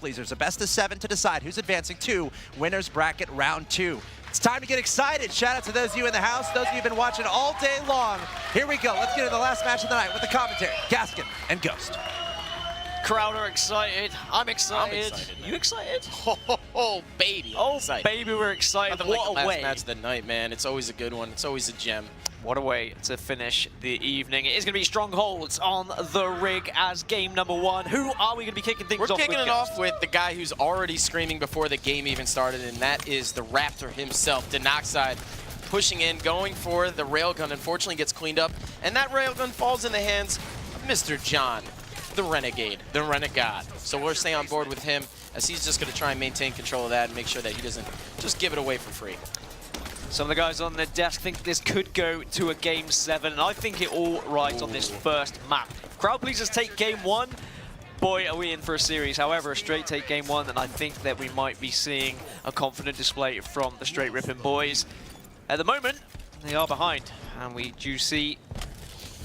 pleasers. A best of 7 to decide who's advancing to winners bracket round 2. It's time to get excited. Shout out to those of you in the house, those of you who've been watching all day long. Here we go. Let's get to the last match of the night with the commentary, Gaskin and Ghost. Crowd are excited. I'm excited. I'm excited, man. You excited? Oh, baby. Oh, excited. baby, we're excited. Nothing like What the a last way. match of the night, man. It's always a good one. It's always a gem. What a way to finish the evening. It is going to be Strongholds on the rig as game number 1. Who are we going to be kicking things off with? We're kicking it off with the guy who's already screaming before the game even started, and that is the Raptor himself, Denoxide, pushing in, going for the railgun. Unfortunately, gets cleaned up, and that railgun falls in the hands of Mr. John, the Renegade, the Renegade. So we're staying on board with him, as he's just going to try and maintain control of that and make sure that he doesn't just give it away for free. Some of the guys on the desk think this could go to a game 7, and I think it all rides on this first map. Crowd pleasers take game 1. Boy, are we in for a series. However, a Str8 take game 1, and I think that we might be seeing a confident display from the Str8 Rippin boys. At the moment, they are behind, and we do see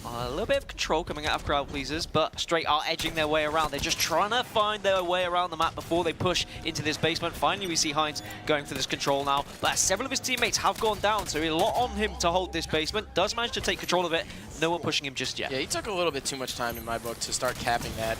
a little bit of control coming out of crowd pleasers, but Str8 are edging their way around. They're just trying to find their way around the map before they push into this basement. Finally, we see Heinz going for this control now, but several of his teammates have gone down, so a lot on him to hold this basement. Does manage to take control of it. No one pushing him just yet. Yeah, he took a little bit too much time in my book to start capping that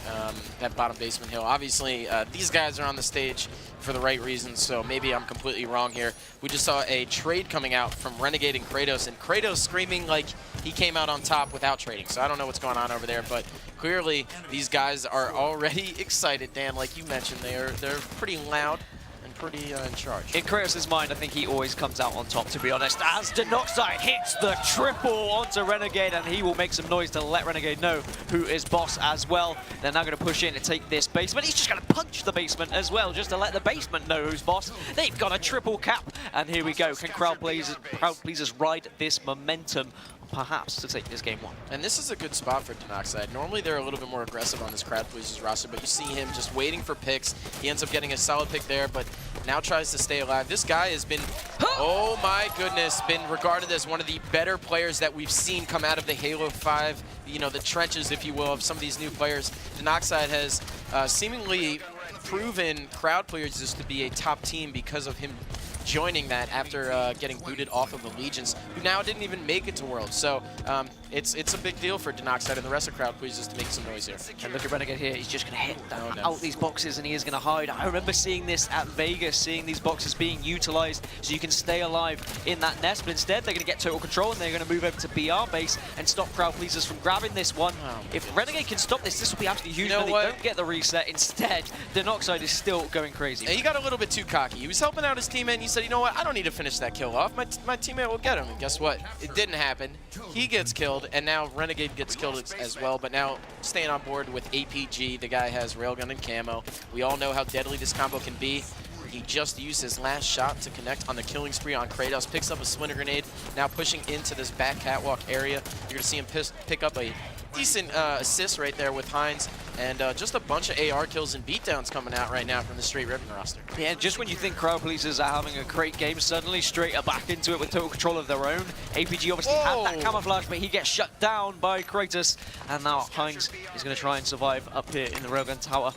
that bottom basement hill. Obviously, these guys are on the stage for the right reasons, so maybe I'm completely wrong here. We just saw a trade coming out from Renegade and Kratos, and Kratos screaming like he came out on top without trading. So I don't know what's going on over there, but clearly these guys are already excited. Dan, like you mentioned, they're pretty loud and pretty in charge. In Kratos' mind, I think he always comes out on top, to be honest, as Denoxide hits the triple onto Renegade, and he will make some noise to let Renegade know who is boss as well. They're now going to push in to take this basement. He's just going to punch the basement as well, just to let the basement know who's boss. They've got a triple cap, and here we go. Can crowd pleasers ride this momentum, perhaps, to take this game 1? And this is a good spot for Denoxide. Normally they're a little bit more aggressive on this crowd pleasers roster, but you see him just waiting for picks. He ends up getting a solid pick there, but now tries to stay alive. This guy has been, oh my goodness, been regarded as one of the better players that we've seen come out of the Halo 5, you know, the trenches, if you will, of some of these new players. Denoxide has seemingly proven crowd pleasers to be a top team because of him joining that after getting booted off of the Legions, who now didn't even make it to Worlds. So it's a big deal for Denoxide and the rest of crowd pleasers to make some noise here. And look at Renegade here, he's just going to hit out these boxes, and he is going to hide. I remember seeing this at Vegas, seeing these boxes being utilized so you can stay alive in that nest, but instead they're going to get total control, and they're going to move over to BR base and stop crowd pleasers from grabbing this one. Oh. If Renegade can stop this, this will be absolutely huge, but they don't get the reset. Instead, Denoxide is still going crazy. He got a little bit too cocky. He was helping out his teammate, and he said, you know what, I don't need to finish that kill off. My teammate will get him. And guess what? It didn't happen. He gets killed, and now Renegade gets killed as well, but now staying on board with APG. The guy has railgun and camo. We all know how deadly this combo can be. He just used his last shot to connect on the killing spree on Kratos, picks up a splinter grenade, now pushing into this back catwalk area. You're going to see him pick up a decent assist right there with Heinz, and just a bunch of AR kills and beatdowns coming out right now from the Str8 Rippin roster. Yeah, just when you think crowd pleasers are having a great game, suddenly Str8 are back into it with total control of their own. APG obviously had that camouflage, but he gets shut down by Kratos, and now Heinz is going to try and survive up here in the railgun tower.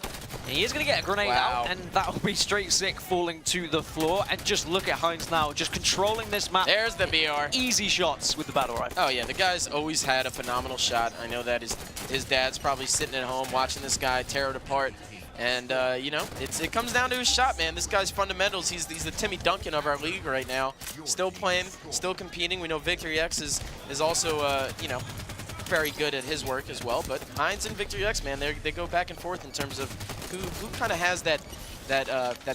And he is going to get a grenade out, and that'll be Str8 sick falling to the floor. And just look at Heinz now, just controlling this map. There's the BR. Easy shots with the battle rifle. Oh yeah, the guy's always had a phenomenal shot. I know that his dad's probably sitting at home watching this guy tear it apart. And, you know, it comes down to his shot, man. This guy's fundamentals, he's the Timmy Duncan of our league right now. Still playing, still competing. We know Victory X is also, you know, very good at his work as well. But Heinz and Victory X, man, they go back and forth in terms of who kind of has that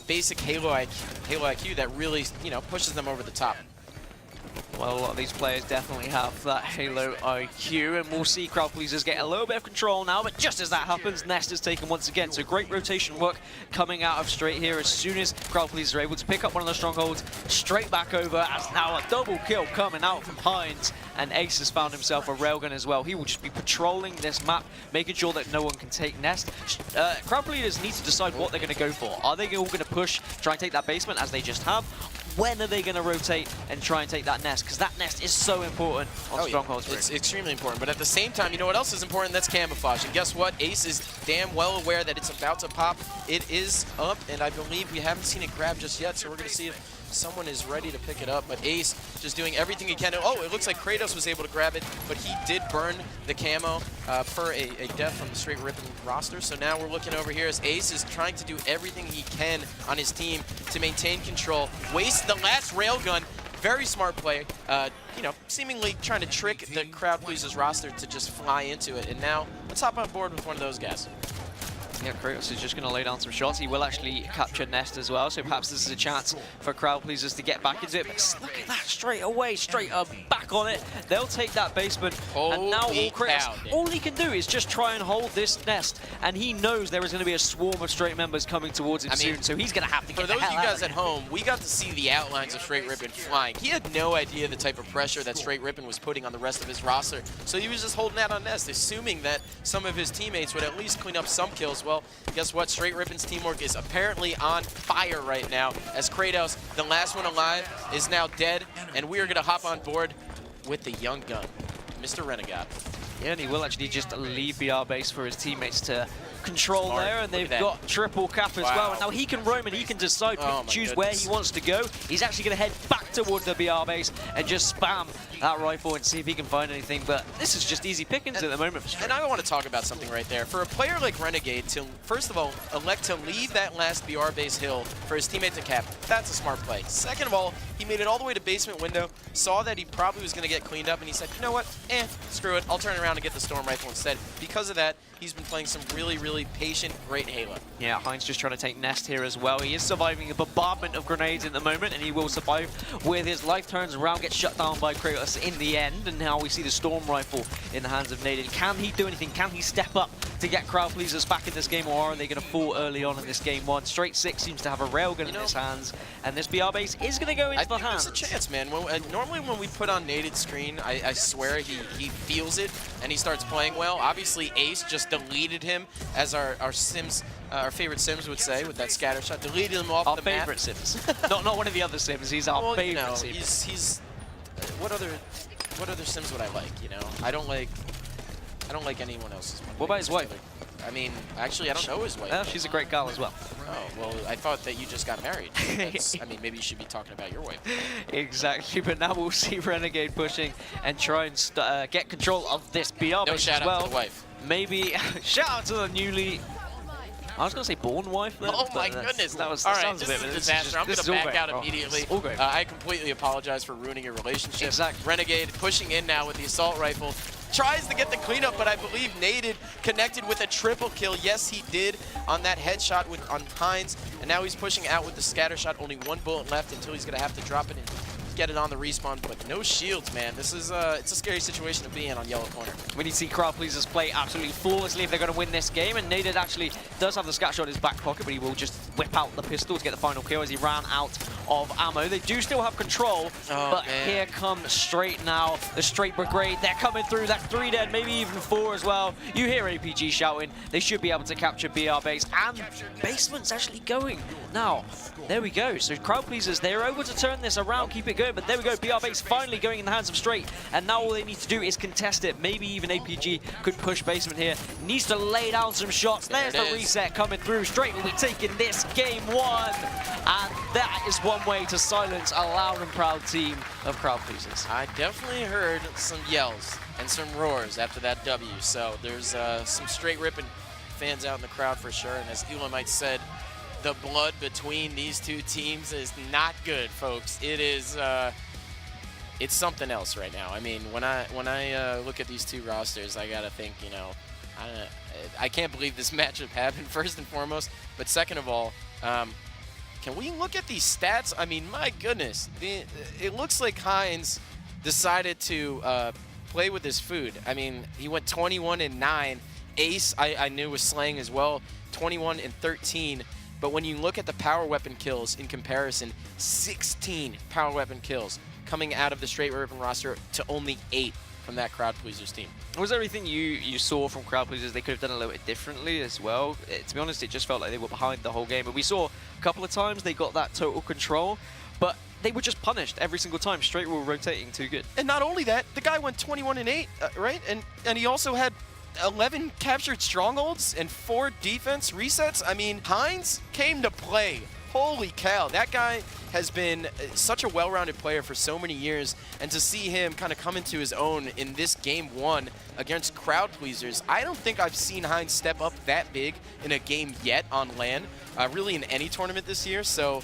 basic Halo IQ that really, you know, pushes them over the top. Well, a lot of these players definitely have that Halo IQ, and we'll see crowd pleasers get a little bit of control now, but just as that happens, Nest is taken once again. So great rotation work coming out of Str8 here. As soon as crowd pleasers are able to pick up one of the strongholds, straight back over, as now a double kill coming out from Heinz, and Ace has found himself a railgun as well. He will just be patrolling this map, making sure that no one can take Nest. Crowd pleasers need to decide what they're going to go for. Are they all going to push, try and take that basement as they just have? when are they going to rotate and try and take that nest? Because that nest is so important on Stronghold's ring. It's extremely important, but at the same time, you know what else is important? That's camouflage. And guess what? Ace is damn well aware that it's about to pop. It is up, and I believe we haven't seen it grab just yet, so we're going to see if someone is ready to pick it up, but Ace just doing everything he can. Oh, it looks like Kratos was able to grab it, but he did burn the camo for a death from the Str8 Rippin roster. So now we're looking over here as Ace is trying to do everything he can on his team to maintain control. Waste the last railgun. Very smart play, you know, seemingly trying to trick the Crowd Pleasers roster to just fly into it. And now, let's hop on board with one of those guys. Yeah, Kratos is just going to lay down some shots. He will actually capture Nest as well, so perhaps this is a chance for Crowd Pleasers to get back into it. But look at that, straight away, straight up, back on it. They'll take that basement, and now all he can do is just try and hold this Nest, and he knows there is going to be a swarm of Str8 members coming towards him soon, so he's going to have to get the hell out. For those of you guys at home, we got to see the outlines of Str8 Rippin flying. He had no idea the type of pressure that Str8 Rippin was putting on the rest of his roster, so he was just holding out on Nest, assuming that some of his teammates would at least clean up some kills. Well, guess what? Str8 Rippin's teamwork is apparently on fire right now, as Kratos, the last one alive, is now dead, and we are going to hop on board with the young gun, Mr. Renegade. Yeah, and he will actually just leave BR base for his teammates to control there, and they've got triple cap as well. And now he can roam and he can decide, choose where he wants to go. He's actually going to head back towards the BR base and just spam that rifle and see if he can find anything. But this is just easy pickings at the moment for Str8. And I want to talk about something right there. For a player like Renegade to, first of all, elect to leave that last BR base hill for his teammate to cap, that's a smart play. Second of all, he made it all the way to basement window, saw that he probably was going to get cleaned up, and he said, you know what, screw it, I'll turn around and get the Storm Rifle instead. Because of that, he's been playing some really, really patient, great Halo. Yeah, Heinz just trying to take Nest here as well. He is surviving a bombardment of grenades at the moment, and he will survive with his life. Turns around, gets shut down by Kratos in the end, and now we see the Storm Rifle in the hands of Naded. Can he do anything? Can he step up to get Crowd Pleasers back in this game, or are they going to fall early on in this game one? Str8 seems to have a railgun in his hands, and this BR base is going to go into the hands. There's a chance, man. Normally when we put on Naded's screen, I swear he feels it, and he starts playing well. Obviously, Ace just deleted him, as our Sims, our favorite Sims would say, with that scatter shot. Deleted him off the map. Our favorite Sims. not one of the other Sims. He's our favorite Sim. He's what other Sims would I like? You know, I don't like anyone else's. What about his wife? I mean, actually, I don't know his wife. Well, she's a great girl as well. Oh, well, I thought that you just got married. I mean, maybe you should be talking about your wife. Exactly, but now we'll see Renegade pushing and try and get control of this BR base as well. To the wife. Maybe shout out to the newly. I was going to say born wife there. Oh my goodness. That was all right, this is a disaster. I'm going to back out immediately. All great. I completely apologize for ruining your relationship. Exactly. Renegade pushing in now with the assault rifle. Tries to get the cleanup, but I believe Naded connected with a triple kill. Yes, he did on that headshot on Heinz. And now he's pushing out with the scatter shot. Only one bullet left until he's going to have to drop it and get it on the respawn, but no shields, man. This is it's a scary situation to be in on yellow corner. We need to see Crowd Pleasers play absolutely flawlessly if they're going to win this game, and Naded actually does have the scat shot in his back pocket, but he will just whip out the pistol to get the final kill as he ran out of ammo. They do still have control, but here comes Str8 now. The Str8 Brigade, they're coming through. That's 3 dead, maybe even 4 as well. You hear APG shouting. They should be able to capture BR base, and basement's actually going. Now, there we go. So Crowd Pleasers, they're able to turn this around, keep it going, but there we go. BR base finally going in the hands of Str8, and now all they need to do is contest it. Maybe even APG could push basement here. Needs to lay down some shots. There's the reset coming through. Str8 will be taking this game 1, and that is one way to silence a loud and proud team of Crowd Pleasers. I definitely heard some yells and some roars after that W, so there's some Str8 Rippin fans out in the crowd for sure, and as Elamite said, the blood between these two teams is not good, folks. It is it's something else right now. I mean, when I look at these two rosters, I gotta think, you know, I can't believe this matchup happened, first and foremost, but second of all, can we look at these stats? I mean, my goodness, it looks like Heinz decided to play with his food. I mean, he went 21-9. Ace, I knew, was slaying as well, 21-13. But when you look at the power weapon kills in comparison, 16 power weapon kills coming out of the Str8 Rippin roster to only 8 from that Crowd Pleasers team. Was there anything you saw from Crowd Pleasers they could have done a little bit differently as well? To be honest, it just felt like they were behind the whole game. But we saw a couple of times they got that total control. But they were just punished every single time. Str8 were rotating too good. And not only that, the guy went 21-8, right? And he also had 11 captured strongholds and 4 defense resets. I mean, Heinz came to play. Holy cow, that guy has been such a well-rounded player for so many years, and to see him kind of come into his own in this game 1 against crowd pleasers, I don't think I've seen Heinz step up that big in a game yet on LAN, really in any tournament this year. So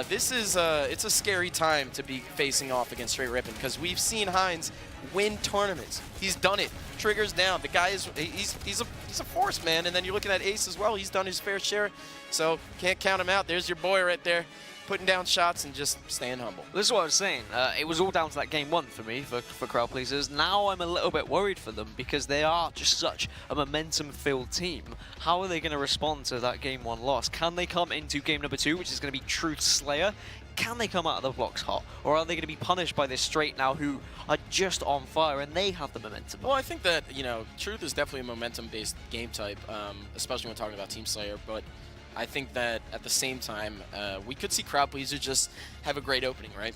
this is it's a scary time to be facing off against Str8 Rippin, because we've seen Heinz win tournaments. He's done it. Triggers down. The guy is he's a force, man. And then you're looking at Ace as well. He's done his fair share, so can't count him out. There's your boy right there, putting down shots and just staying humble. This is what I was saying. It was all down to that game 1 for me, for crowd pleasers. Now I'm a little bit worried for them because they are just such a momentum-filled team. How are they going to respond to that game 1 loss? Can they come into game number 2, which is going to be Truth Slayer? Can they come out of the blocks hot? Or are they going to be punished by this Str8 now, who are just on fire and they have the momentum? Well, I think that, you know, Truth is definitely a momentum-based game type, especially when talking about Team Slayer, but I think that at the same time, we could see crowd pleaser just have a great opening, right?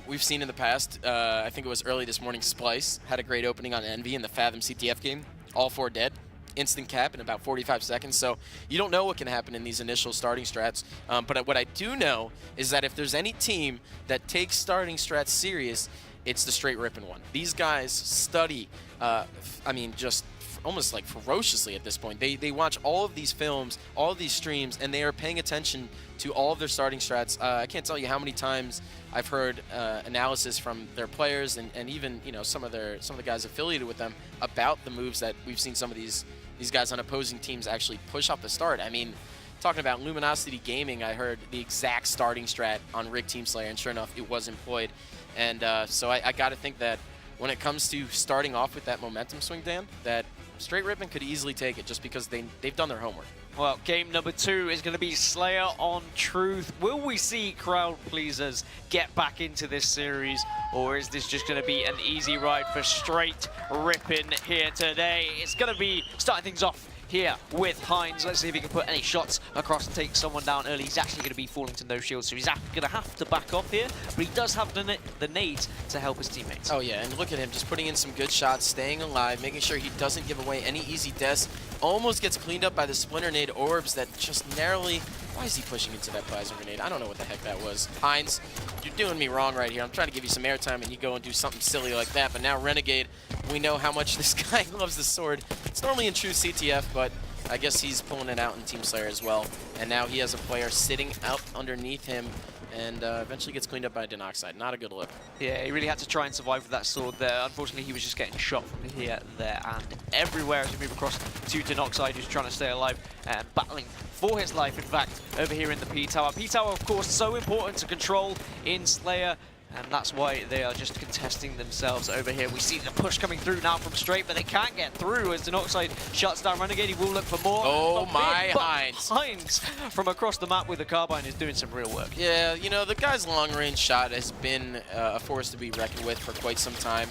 We've seen in the past, I think it was early this morning, Splice had a great opening on Envy in the Fathom CTF game, all 4 dead. Instant cap in about 45 seconds, so you don't know what can happen in these initial starting strats. But what I do know is that if there's any team that takes starting strats serious, it's the Str8 Rippin one. These guys study, I mean, just almost like ferociously at this point. They watch all of these films, all of these streams, and they are paying attention to all of their starting strats. I can't tell you how many times I've heard analysis from their players and even, you know, some of the guys affiliated with them about the moves that we've seen some of these guys on opposing teams actually push off the start. I mean, talking about Luminosity Gaming, I heard the exact starting strat on Rig Team Slayer, and sure enough, it was employed. And so I got to think that when it comes to starting off with that momentum swing, Dan, that Str8 Rippin could easily take it just because they've done their homework. Well, game number 2 is going to be Slayer on Truth. Will we see crowd pleasers get back into this series, or is this just going to be an easy ride for Str8 Rippin here today? It's going to be starting things off here with Heinz. Let's see if he can put any shots across and take someone down early. He's actually going to be falling to no shield, so he's going to have to back off here, but he does have the nades to help his teammates. Oh yeah, and look at him just putting in some good shots, staying alive, making sure he doesn't give away any easy deaths. Almost gets cleaned up by the Splinter Nade orbs that just narrowly... Why is he pushing into that plasma grenade? I don't know what the heck that was. Heinz, you're doing me wrong right here. I'm trying to give you some airtime and you go and do something silly like that, but now Renegade, we know how much this guy loves the sword. It's normally in true CTF, but I guess he's pulling it out in Team Slayer as well. And now he has a player sitting out underneath him and eventually gets cleaned up by Denoxide. Not a good look. Yeah, he really had to try and survive with that sword there. Unfortunately, he was just getting shot from here, there, and everywhere as we move across to Denoxide, who's trying to stay alive and battling for his life, in fact, over here in the P-Tower. P-Tower, of course, so important to control in Slayer, and that's why they are just contesting themselves over here. We see the push coming through now from Str8, but they can't get through as Denoxide shuts down Renegade. He will look for more. Oh my, Heinz. Heinz from across the map with the carbine is doing some real work. Yeah, you know, the guy's long-range shot has been a force to be reckoned with for quite some time.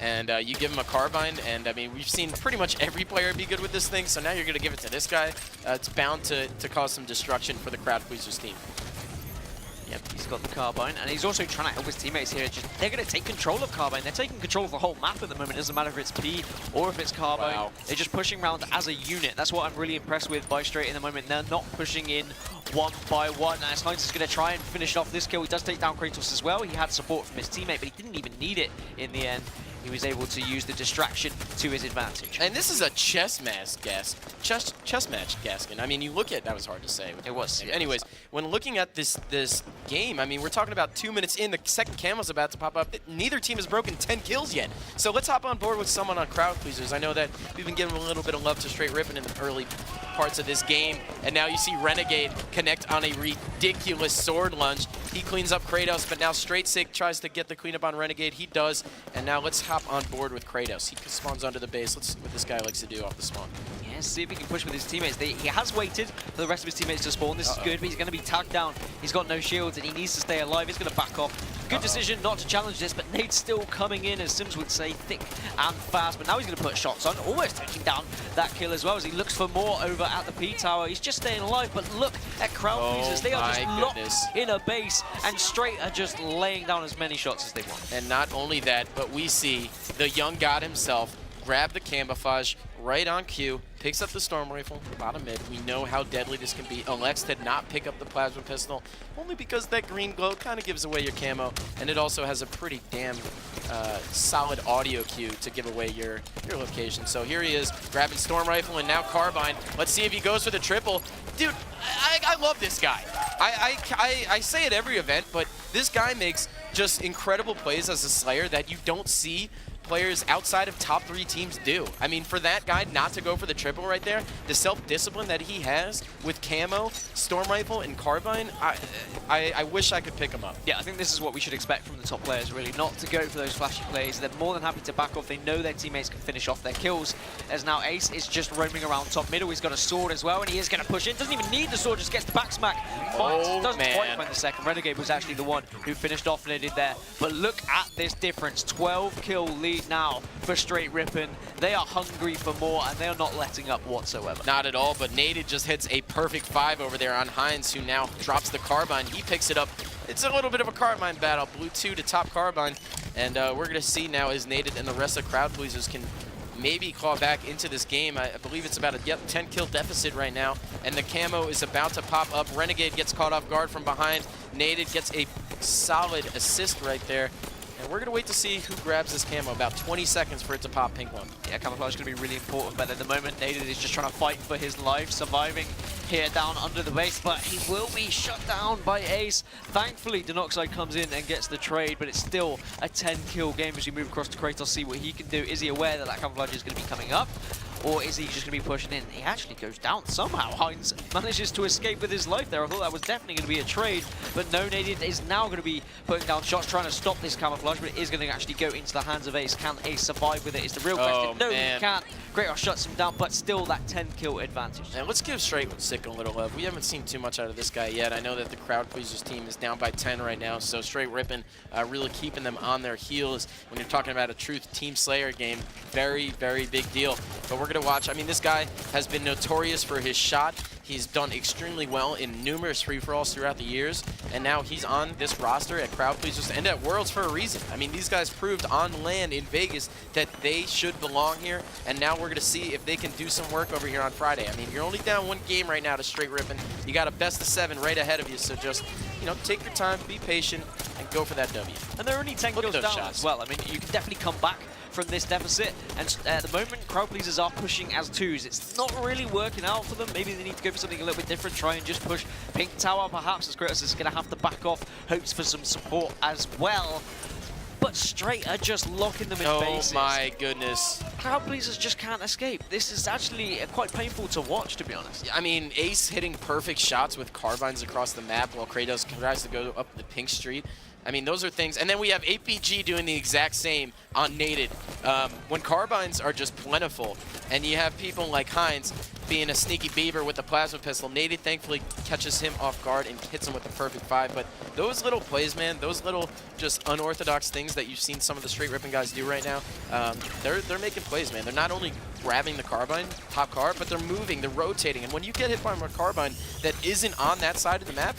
And you give him a carbine, and I mean, we've seen pretty much every player be good with this thing, so now you're going to give it to this guy. It's bound to cause some destruction for the crowd pleasers team. Yep, he's got the carbine, and he's also trying to help his teammates here. They're going to take control of carbine. They're taking control of the whole map at the moment. It doesn't matter if it's P or if it's carbine. Wow. They're just pushing around as a unit. That's what I'm really impressed with by Str8 in the moment. They're not pushing in one by one. As Heinz is going to try and finish off this kill. He does take down Kratos as well. He had support from his teammate, but he didn't even need it in the end. He was able to use the distraction to his advantage. And this is a chess match Gaskin. I mean, you look at, that was hard to say. It was. Anyways, when looking at this game, I mean, we're talking about 2 minutes in, the second camel's about to pop up. Neither team has broken 10 kills yet. So let's hop on board with someone on crowd pleasers. I know that we've been giving a little bit of love to Str8 Rippin in the early parts of this game, and now you see Renegade connect on a ridiculous sword lunge. He cleans up Kratos, but now Str8 tries to get the cleanup on Renegade. He does, and now let's hop on board with Kratos. He spawns under the base. Let's see what this guy likes to do off the spawn. Yeah, see if he can push with his teammates. He has waited for the rest of his teammates to spawn. This is good, but he's going to be tagged down. He's got no shields, and he needs to stay alive. He's going to back off, good decision not to challenge this, but Nade's still coming in, as Sims would say, thick and fast. But now he's going to put shots on, almost taking down that kill as well, as he looks for more over at the P tower. He's just staying alive, but look at Crowd Pleasers. They are just locked in a base, and Str8 are just laying down as many shots as they want. And not only that, but we see the young god himself grab the camouflage right on cue, picks up the storm rifle, bottom mid. We know how deadly this can be. Alex did not pick up the plasma pistol, only because that green glow kind of gives away your camo, and it also has a pretty damn solid audio cue to give away your location. So here he is, grabbing storm rifle and now carbine. Let's see if he goes for the triple. Dude, I love this guy. I say it every event, but this guy makes just incredible plays as a Slayer that you don't see players outside of top 3 teams do. I mean, for that guy not to go for the triple right there, the self-discipline that he has with camo, storm rifle, and carbine, I wish I could pick him up. Yeah, I think this is what we should expect from the top players, really, not to go for those flashy plays. They're more than happy to back off. They know their teammates can finish off their kills, as now Ace is just roaming around top middle. He's got a sword as well, and he is going to push in. Doesn't even need the sword, just gets the back smack. But doesn't quite find the second. Renegade was actually the one who finished off Naded there. But look at this difference. 12 kill lead now for Str8 Rippin. They are hungry for more, and they are not letting up whatsoever. Not at all, but Naded just hits a perfect 5 over there on Heinz, who now drops the carbine. He picks it up. It's a little bit of a carbine battle. Blue 2 to top carbine, and we're going to see now as Naded and the rest of Crowd Pleasers can maybe claw back into this game. I believe it's about a 10 kill deficit right now, and the camo is about to pop up. Renegade gets caught off guard from behind. Naded gets a solid assist right there. And we're going to wait to see who grabs this camo. About 20 seconds for it to pop pink one. Yeah, camouflage is going to be really important, but at the moment, Naded is just trying to fight for his life, surviving here down under the base, but he will be shut down by Ace. Thankfully, Denoxide comes in and gets the trade, but it's still a 10-kill game as you move across to Kratos, see what he can do. Is he aware that that camouflage is going to be coming up? Or is he just going to be pushing in? He actually goes down somehow. Heinz manages to escape with his life there. I thought that was definitely going to be a trade, but no, Naded is now going to be putting down shots, trying to stop this camouflage, but it is going to actually go into the hands of Ace. Can Ace survive with it is the real question. No, man. he can't. Kratos shuts him down, but still that 10-kill advantage. And let's give Str8 Sick a little love. We haven't seen too much out of this guy yet. I know that the Crowd Pleasers team is down by 10 right now, so Str8 Rippin really keeping them on their heels. When you're talking about a true Team Slayer game, very, very big deal. But we're going to watch. I mean, this guy has been notorious for his shot. He's done extremely well in numerous free-for-alls throughout the years, and now he's on this roster at Crowd Pleasers and at Worlds for a reason. I mean, these guys proved on land in Vegas that they should belong here, and now we're going to see if they can do some work over here on Friday. I mean, you're only down 1 game right now to Str8 Rippin. You got a best of 7 right ahead of you, so just, you know, take your time, be patient, and go for that W. And they're only 10 kills down as well. I mean, you can definitely come back from this deficit, and at the moment, Crowd Pleasers are pushing as 2s. It's not really working out for them. Maybe they need to go for something a little bit different, try and just push Pink Tower, perhaps, as Kratos is going to have to back off, hopes for some support as well. But Str8 are just locking them in bases. Oh my goodness. Crowd Pleasers just can't escape. This is actually quite painful to watch, to be honest. I mean, Ace hitting perfect shots with carbines across the map while Kratos tries to go up the pink street. I mean, those are things. And then we have APG doing the exact same on Naded. When carbines are just plentiful, and you have people like Heinz being a sneaky beaver with the plasma pistol, Naded thankfully catches him off guard and hits him with the perfect 5. But those little plays, man, those little just unorthodox things that you've seen some of the Str8 Rippin guys do right now, they're making plays, man. They're not only grabbing the carbine, top car, but they're moving, they're rotating. And when you get hit by a carbine that isn't on that side of the map,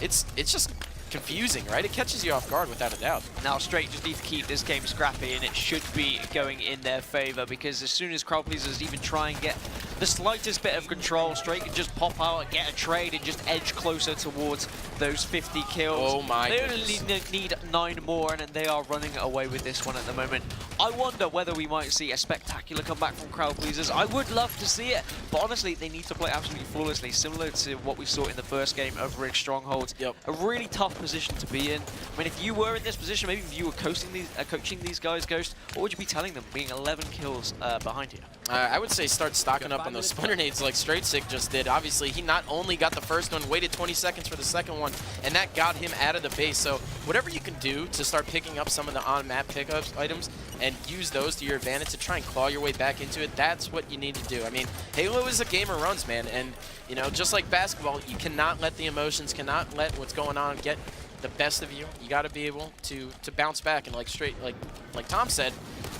it's just confusing, right? It catches you off guard without a doubt. Now Str8 just need to keep this game scrappy, and it should be going in their favor, because as soon as Crowd Pleasers even try and get the slightest bit of control, Str8 can just pop out, get a trade, and just edge closer towards those 50 kills. Oh my goodness. They only need 9 more, and they are running away with this one at the moment. I wonder whether we might see a spectacular comeback from Crowd Pleasers. I would love to see it, but honestly, they need to play absolutely flawlessly, similar to what we saw in the first game of Rick Stronghold. Yep. A really tough position to be in. I mean, if you were in this position, maybe if you were coaching these guys, Ghost, what would you be telling them, being 11 kills behind you? I would say start stocking up on those splinter nades like Str8 Sick just did. Obviously, he not only got the first one, waited 20 seconds for the second one, and that got him out of the base. So whatever you can do to start picking up some of the on-map pickups items and use those to your advantage to try and claw your way back into it, that's what you need to do. I mean, Halo is a game of runs, man, and you know, just like basketball, you cannot let the emotions, cannot let what's going on get the best of you. You got to be able to bounce back. And like Tom said,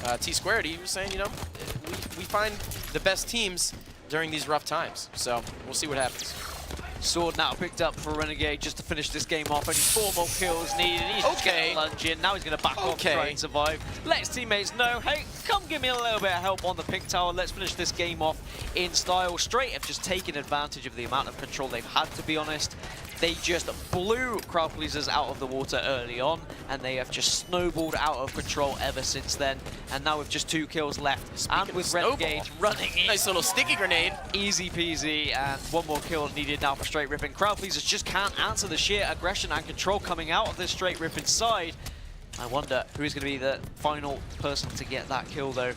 T2, he was saying, you know, we find the best teams during these rough times. So we'll see what happens. Sword now picked up for Renegade just to finish this game off. Only 4 more kills needed. He's just getting a lunge in. Now he's going to back off and try and survive. Let his teammates know, hey, come give me a little bit of help on the pink tower. Let's finish this game off in style. Str8 have just taken advantage of the amount of control they've had, to be honest. They just blew crowd pleasers out of the water early on, and they have just snowballed out of control ever since then. And now with just 2 kills left, and with Renegade running in. Nice little sticky grenade. Easy peasy, and 1 more kill needed now for Str8 Rippin. Crowd pleasers just can't answer the sheer aggression and control coming out of this Str8 Rippin side. I wonder who is going to be the final person to get that kill though.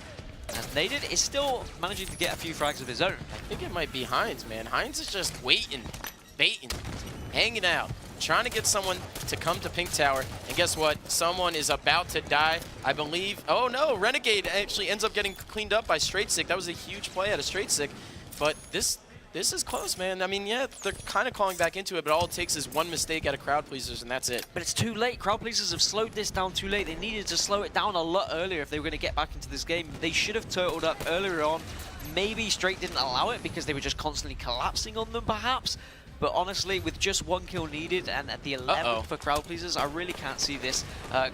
And Naded is still managing to get a few frags of his own. I think it might be Heinz, man. Heinz is just waiting, baiting, hanging out, trying to get someone to come to Pink Tower. And guess what? Someone is about to die, I believe. Oh no, Renegade actually ends up getting cleaned up by Str8. That was a huge play out of Str8. But this is close, man. I mean, yeah, they're kind of calling back into it, but all it takes is 1 mistake out of crowd pleasers, and that's it. But it's too late. Crowd pleasers have slowed this down too late. They needed to slow it down a lot earlier if they were going to get back into this game. They should have turtled up earlier on. Maybe Str8 didn't allow it because they were just constantly collapsing on them, perhaps. But honestly, with just 1 kill needed and at the 11th for crowd pleasers, I really can't see this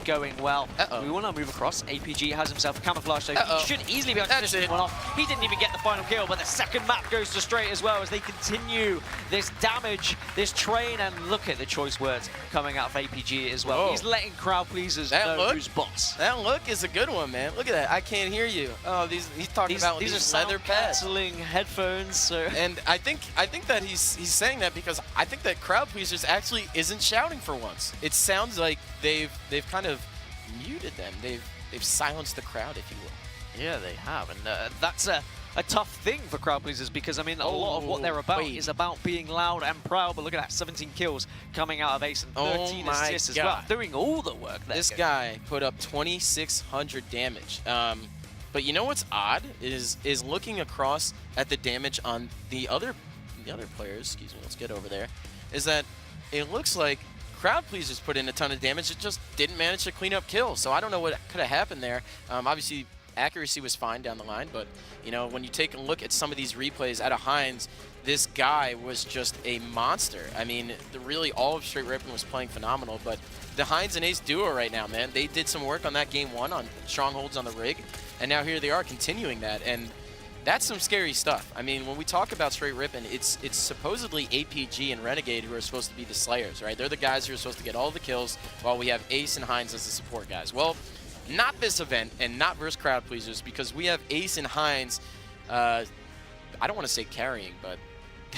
going well. We want to move across. APG has himself a camouflage, so he should easily be able to finish this one off. He didn't even get the final kill, but the second map goes to Str8 as well as they continue this damage, this train, and look at the choice words coming out of APG as well. He's letting crowd pleasers know who's boss. That look is a good one, man. Look at that. I can't hear you. Oh, he's talking about these leather pads. Canceling headphones. So. And I think that he's saying that because I think that crowd pleasers actually isn't shouting for once. It sounds like they've kind of muted them. They've silenced the crowd, if you will. Yeah, they have, and that's a tough thing for crowd pleasers because I mean a lot of what they're about is about being loud and proud. But look at that, 17 kills coming out of Ace and 13 assists as well, doing all the work. This guy put up 2,600 damage. But you know what's odd is looking across at the damage on the other players, excuse me, let's get over there, is that it looks like crowd pleasers put in a ton of damage. It just didn't manage to clean up kills. So I don't know what could have happened there. Obviously, accuracy was fine down the line, but you know, when you take a look at some of these replays out of Heinz, this guy was just a monster. I mean, really all of Str8 Rippin was playing phenomenal, but the Heinz and Ace duo right now, man, they did some work on that game 1 on strongholds on the rig, and now here they are continuing that, and that's some scary stuff. I mean, when we talk about Str8 Rippin, it's supposedly APG and Renegade who are supposed to be the slayers, right? They're the guys who are supposed to get all the kills, while we have Ace and Heinz as the support guys. Well, not this event, and not versus crowd pleasers, because we have Ace and Heinz, I don't want to say carrying, but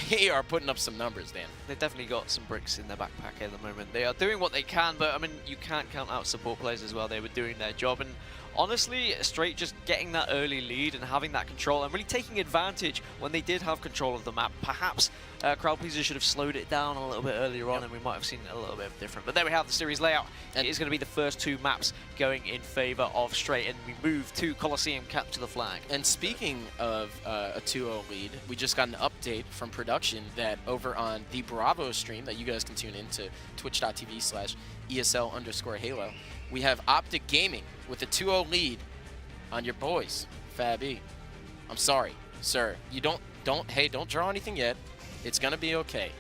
they are putting up some numbers, Dan. They've definitely got some bricks in their backpack at the moment. They are doing what they can, but I mean, you can't count out support players as well. They were doing their job, and honestly, Str8 just getting that early lead and having that control and really taking advantage when they did have control of the map. Perhaps crowd pleasers should have slowed it down a little bit earlier on, and we might have seen it a little bit different. But there we have the series layout. And it is going to be the first 2 maps going in favor of Str8, and we move to Coliseum, capture the flag. And speaking of a 2-0 lead, we just got an update from production that over on the Bravo stream that you guys can tune in to twitch.tv/ESL_Halo, we have Optic Gaming with a 2-0 lead on your boys, Fab-E. I'm sorry, sir. You don't draw anything yet. It's gonna be okay.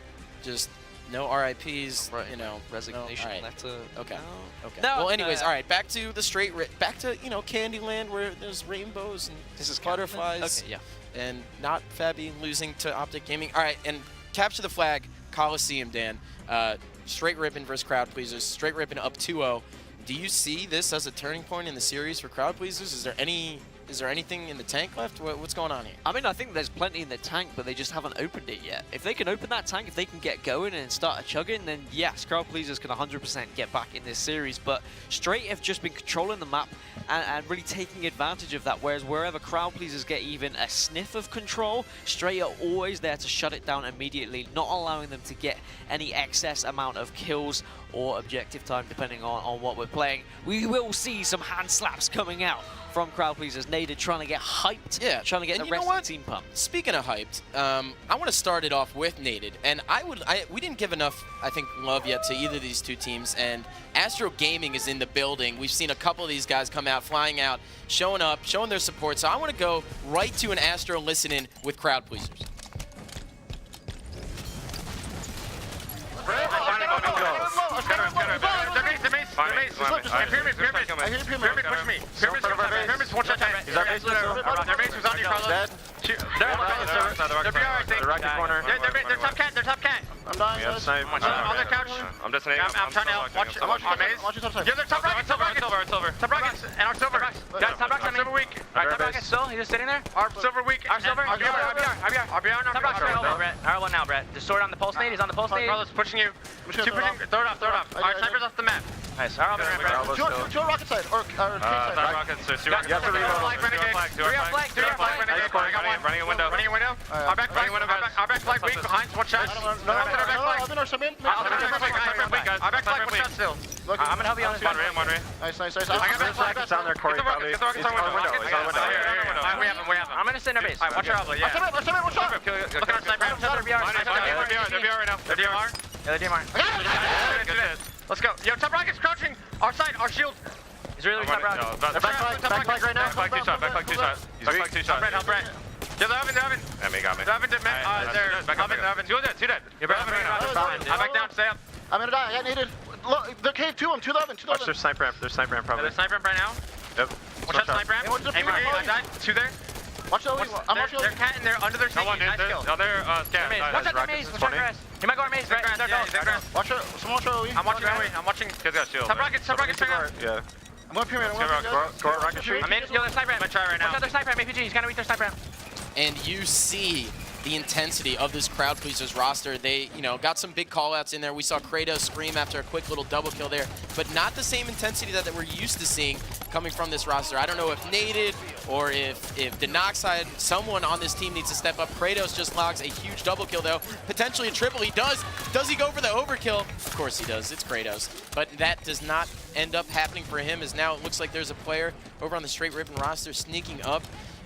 Just no RIPs, right, you know. Resignation letter. Okay. No. Okay. No, well, anyways, all right. Back to the back to Candyland where there's rainbows and this is butterflies. Okay, yeah. And not Fab-E losing to Optic Gaming. All right, and capture the flag, Coliseum, Dan. Str8 Rippin versus crowd pleasers. Str8 Rippin up 2-0. Do you see this as a turning point in the series for crowd pleasers? Is there anything in the tank left? What's going on here? I mean, I think there's plenty in the tank, but they just haven't opened it yet. If they can open that tank, if they can get going and start a chugging, then yes, crowd pleasers can 100% get back in this series. But Str8 have just been controlling the map and really taking advantage of that. Whereas wherever crowd pleasers get even a sniff of control, Str8 are always there to shut it down immediately, not allowing them to get any excess amount of kills or objective time, depending on what we're playing. We will see some hand slaps coming out from crowd pleasers. Naded trying to get hyped, trying to get the rest of the team pumped. Speaking of hyped, I want to start it off with Naded, and we didn't give enough, I think, love yet to either of these two teams, and Astro Gaming is in the building. We've seen a couple of these guys come out, flying out, showing up, showing their support, so I want to go right to an Astro listen-in with crowd pleasers. I'm just saying. I'm trying to help. Watch our maze. Yeah, they're top rocket, silver. Top rockets, and our silver. Guys, top rockets, silver weak. Top rockets still, he's just sitting there. Our silver weak. Our silver. RBR. Top rockets right over, Brett. Our now, Brett. Just sword on the pulse nade. He's on the pulse nade. Carlos pushing you. Two pushing. Throw it off. Our sniper's off the map. Nice. Two on rocket side. Or side. Rockets. Two rockets. Flag, renegade. Three on flag, renegade. I got one. Running a window. Our back flag weak. Behind. One shot. Our back flag. One shot still. I'm gonna help you on this one. Nice. I got back flag. It's on there, Corey. Probably. It's on the window. We have him. I'm gonna stay in our base. Alright, watch your elbow. Yeah. Our sniper. One shot. Look at our sniper. They're BR right now. They're DMR. Yeah, they're DMR. Let's go. Yo, top rocket's crouching. Our side, our shield. He's really top rocket. Back flag right now. Back flag two shot. Help Brett. Yeah, they're oven. Yeah, me got me. They're oven. They're oven. Two dead. You're oven right now. I'm back down. Stay up. I'm gonna die. I got needed. Look, they're cave 2. I'm 2 oven. Watch their sniper ramp. There's sniper ramp probably. There's sniper ramp right now. Yep. Watch out sniper ramp. I died. 2 there. Watch the I'm watching. They're catting. They're under their safety. Nice kill. Other scan. Watch out the maze. Watch out grass. He might go on maze. Watch out. Someone watch OE. I'm watching OE. I'm watching. Kids got shield. Top rockets. Yeah. I'm going pyramid. Go rocket shoot. I'm in. Yo, there's sniper ramp. I'm gonna try right now. Watch out their sniper ramp. APG. He's gonna reach their sniper ramp. And you see the intensity of this crowd pleasers roster. They, got some big call-outs in there. We saw Kratos scream after a quick little double kill there, but not the same intensity that we're used to seeing coming from this roster. I don't know if Naded or if Denoxide, someone on this team needs to step up. Kratos just logs a huge double kill though, potentially a triple. He does. Does he go for the overkill? Of course he does. It's Kratos. But that does not end up happening for him, as now it looks like there's a player over on the Str8 Rippin roster sneaking up.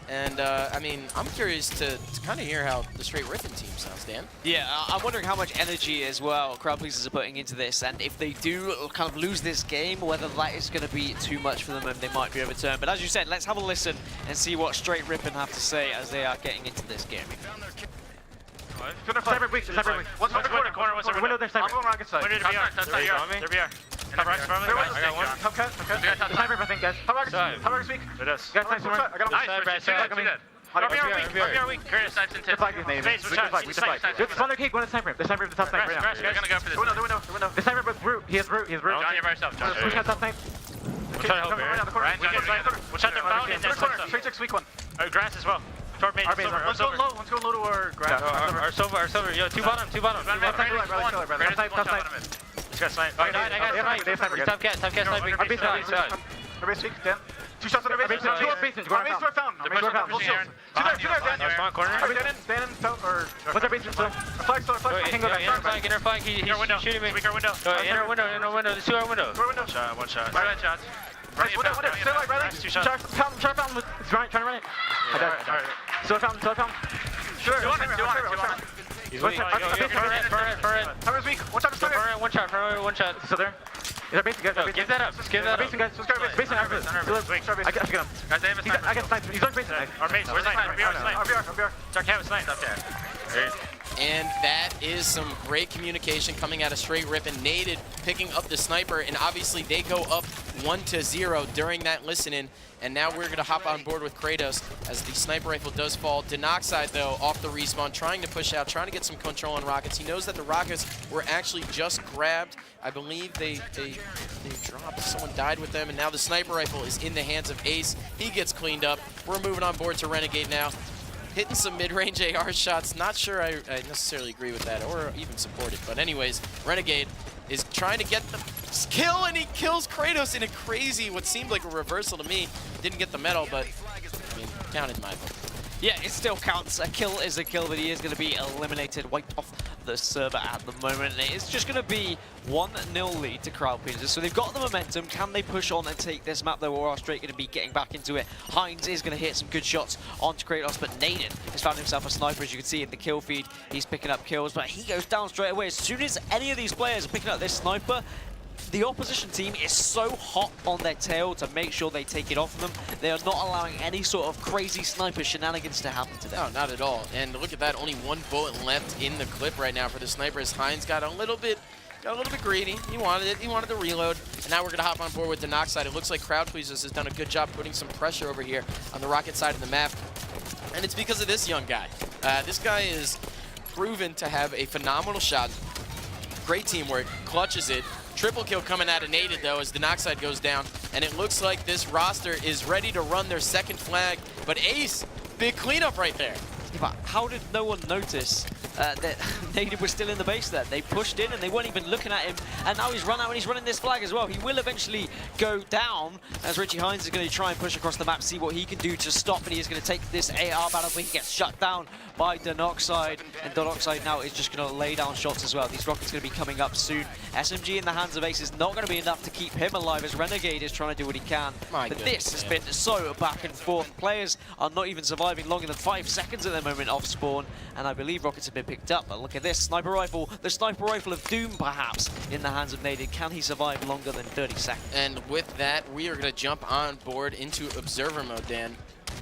And, I mean, I'm curious to kind of hear how the Str8 Rippin team sounds, Dan. Yeah, I'm wondering how much energy as well crowd pleasers are putting into this, and if they do kind of lose this game, whether that is going to be too much for them and they might be overturned. But as you said, let's have a listen and see what Str8 Rippin have to say as they are getting into this game. Sniper weak. What's the window there, sniper? I'm going rocket side. They're BR. Top rockets from me. I got one. Top cut. Sniper, I think, guys. Top rockets weak. It is. Guys, nice. I got him. Nice. RBR weak. Curtis, nice and 10. Flag is name. It's on their cake. One of the sniper. The sniper of the top sniper right now. You're gonna go for this. The window. The sniper with root. He has root. John, you're by yourself. Push out top snipe. We'll try to help here. We'll shut their foul. Straight 6 weak one. Grass as well. Toward main. Let's go low to our grass. Our silver. Yo, two bottom. He's got snipe. I got top cat sniping. Our base weak, Dan. 2 shots on our base. 2 up bases. Our base door found. Two there, Dan. Spawn corner. Stand in, or what's our base still? Flag. I can go back. Inner flag. He's shooting me. Weak our window. Inner window. There's 2 our window. One shot. Right shots. Window. Stay like, Riley. 2 shots. Try fountain with. He's trying to run it. I died. Still fountain. Sure. Do on it. He's weak. For it. Hammer's weak. One shot. Still there. Is our base good? Give that up. Basin, guys. Let's go basin. I got him. Guys, they have a sniper. I got sniped. He's on basin. Our mates. Where's snipe? RBR. Our cat was sniped up there. And that is some great communication coming out of Str8 Rippin. Naded picking up the sniper, and obviously they go up 1-0 during that listen-in. And now we're going to hop on board with Kratos as the sniper rifle does fall. Denoxide, though, off the respawn, trying to push out, trying to get some control on rockets. He knows that the rockets were actually just grabbed. I believe they dropped. Someone died with them, and now the sniper rifle is in the hands of Ace. He gets cleaned up. We're moving on board to Renegade now. Hitting some mid-range AR shots. Not sure I necessarily agree with that or even support it. But anyways, Renegade is trying to get the kill, and he kills Kratos in a crazy, what seemed like a reversal to me. Didn't get the medal, but I mean, counted in my book. Yeah, it still counts. A kill is a kill, but he is going to be eliminated, wiped off the server at the moment. And it's just going to be 1-0 lead to Crowd Pleasers. So they've got the momentum. Can they push on and take this map, though, or are Str8 going to be getting back into it? Heinz is going to hit some good shots onto Kratos, but Naden has found himself a sniper, as you can see in the kill feed. He's picking up kills, but he goes down straight away. As soon as any of these players are picking up this sniper, the opposition team is so hot on their tail to make sure they take it off them. They are not allowing any sort of crazy sniper shenanigans to happen to them. No, not at all. And look at that, only 1 bullet left in the clip right now for the sniper, as Heinz got a little bit greedy. He wanted it. He wanted to reload. And now we're going to hop on board with the knock side. It looks like Crowd Pleasers has done a good job putting some pressure over here on the Rocket side of the map. And it's because of this young guy. This guy is proven to have a phenomenal shot. Great teamwork. Clutches it. Triple kill coming out of Nated, though, as the knock side goes down. And it looks like this roster is ready to run their second flag. But Ace, big cleanup right there. But how did no one notice that Naden was still in the base there? They pushed in and they weren't even looking at him, and now he's run out and he's running this flag as well. He will eventually go down, as Richie Heinz is going to try and push across the map, see what he can do to stop, and he is going to take this AR battle, but he gets shut down by Denoxide, and Denoxide now is just going to lay down shots as well. These rockets are going to be coming up soon. SMG in the hands of Ace is not going to be enough to keep him alive, as Renegade is trying to do what he can. But this has been so back and forth. Players are not even surviving longer than 5 seconds at the moment off spawn, and I believe rockets have been picked up. But look at this sniper rifle, the sniper rifle of doom perhaps in the hands of Naden. Can he survive longer than 30 seconds? And with that, we are going to jump on board into observer mode, Dan.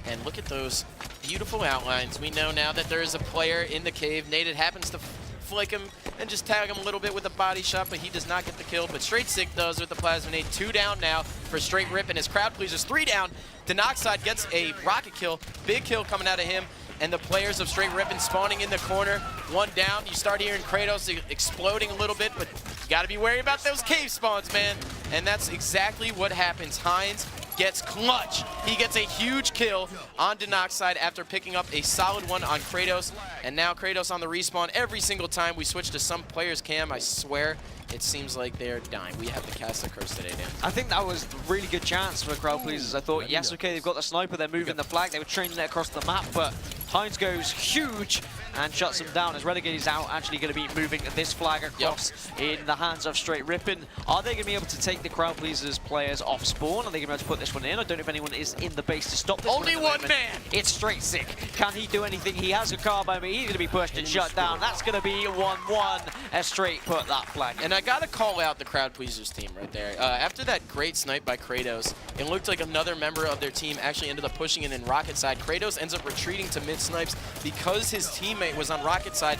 And look at those beautiful outlines. We know now that there is a player in the cave. Naden happens to flick him and just tag him a little bit with a body shot, but he does not get the kill. But Str8 Sick does with the plasma nade. 2 down now for Str8 Rippin. His Crowd Pleasers 3 down. Denoxide gets a rocket kill. Big kill coming out of him. And the players of Str8 Rippin spawning in the corner. 1 down. You start hearing Kratos exploding a little bit, but you got to be wary about those cave spawns, man. And that's exactly what happens. Heinz gets clutch. He gets a huge kill on Denoxide after picking up a solid one on Kratos. And now Kratos on the respawn every single time we switch to some player's cam. I swear, it seems like they're dying. We have to cast a curse today, Dan. I think that was a really good chance for Crowd Pleasers. I thought, yes, okay, they've got the sniper, they're moving the flag, they were training it across the map, but Heinz goes huge and shuts him down, as Renegade is out, actually going to be moving this flag across in the hands of Str8 Rippin. Are they going to be able to take the Crowd Pleasers players off spawn? Are they going to be able to put this one in? I don't know if anyone is in the base to stop this. Only one man! It's Str8 Sick. Can he do anything? He has a carbine, but he's going to be pushed and shut down. That's going to be 1-1 as Str8 put that flag in. And I got to call out the Crowd Pleasers team right there. After that great snipe by Kratos, it looked like another member of their team actually ended up pushing in Rocket side. Kratos ends up retreating to mid snipes because his teammate was on Rocket side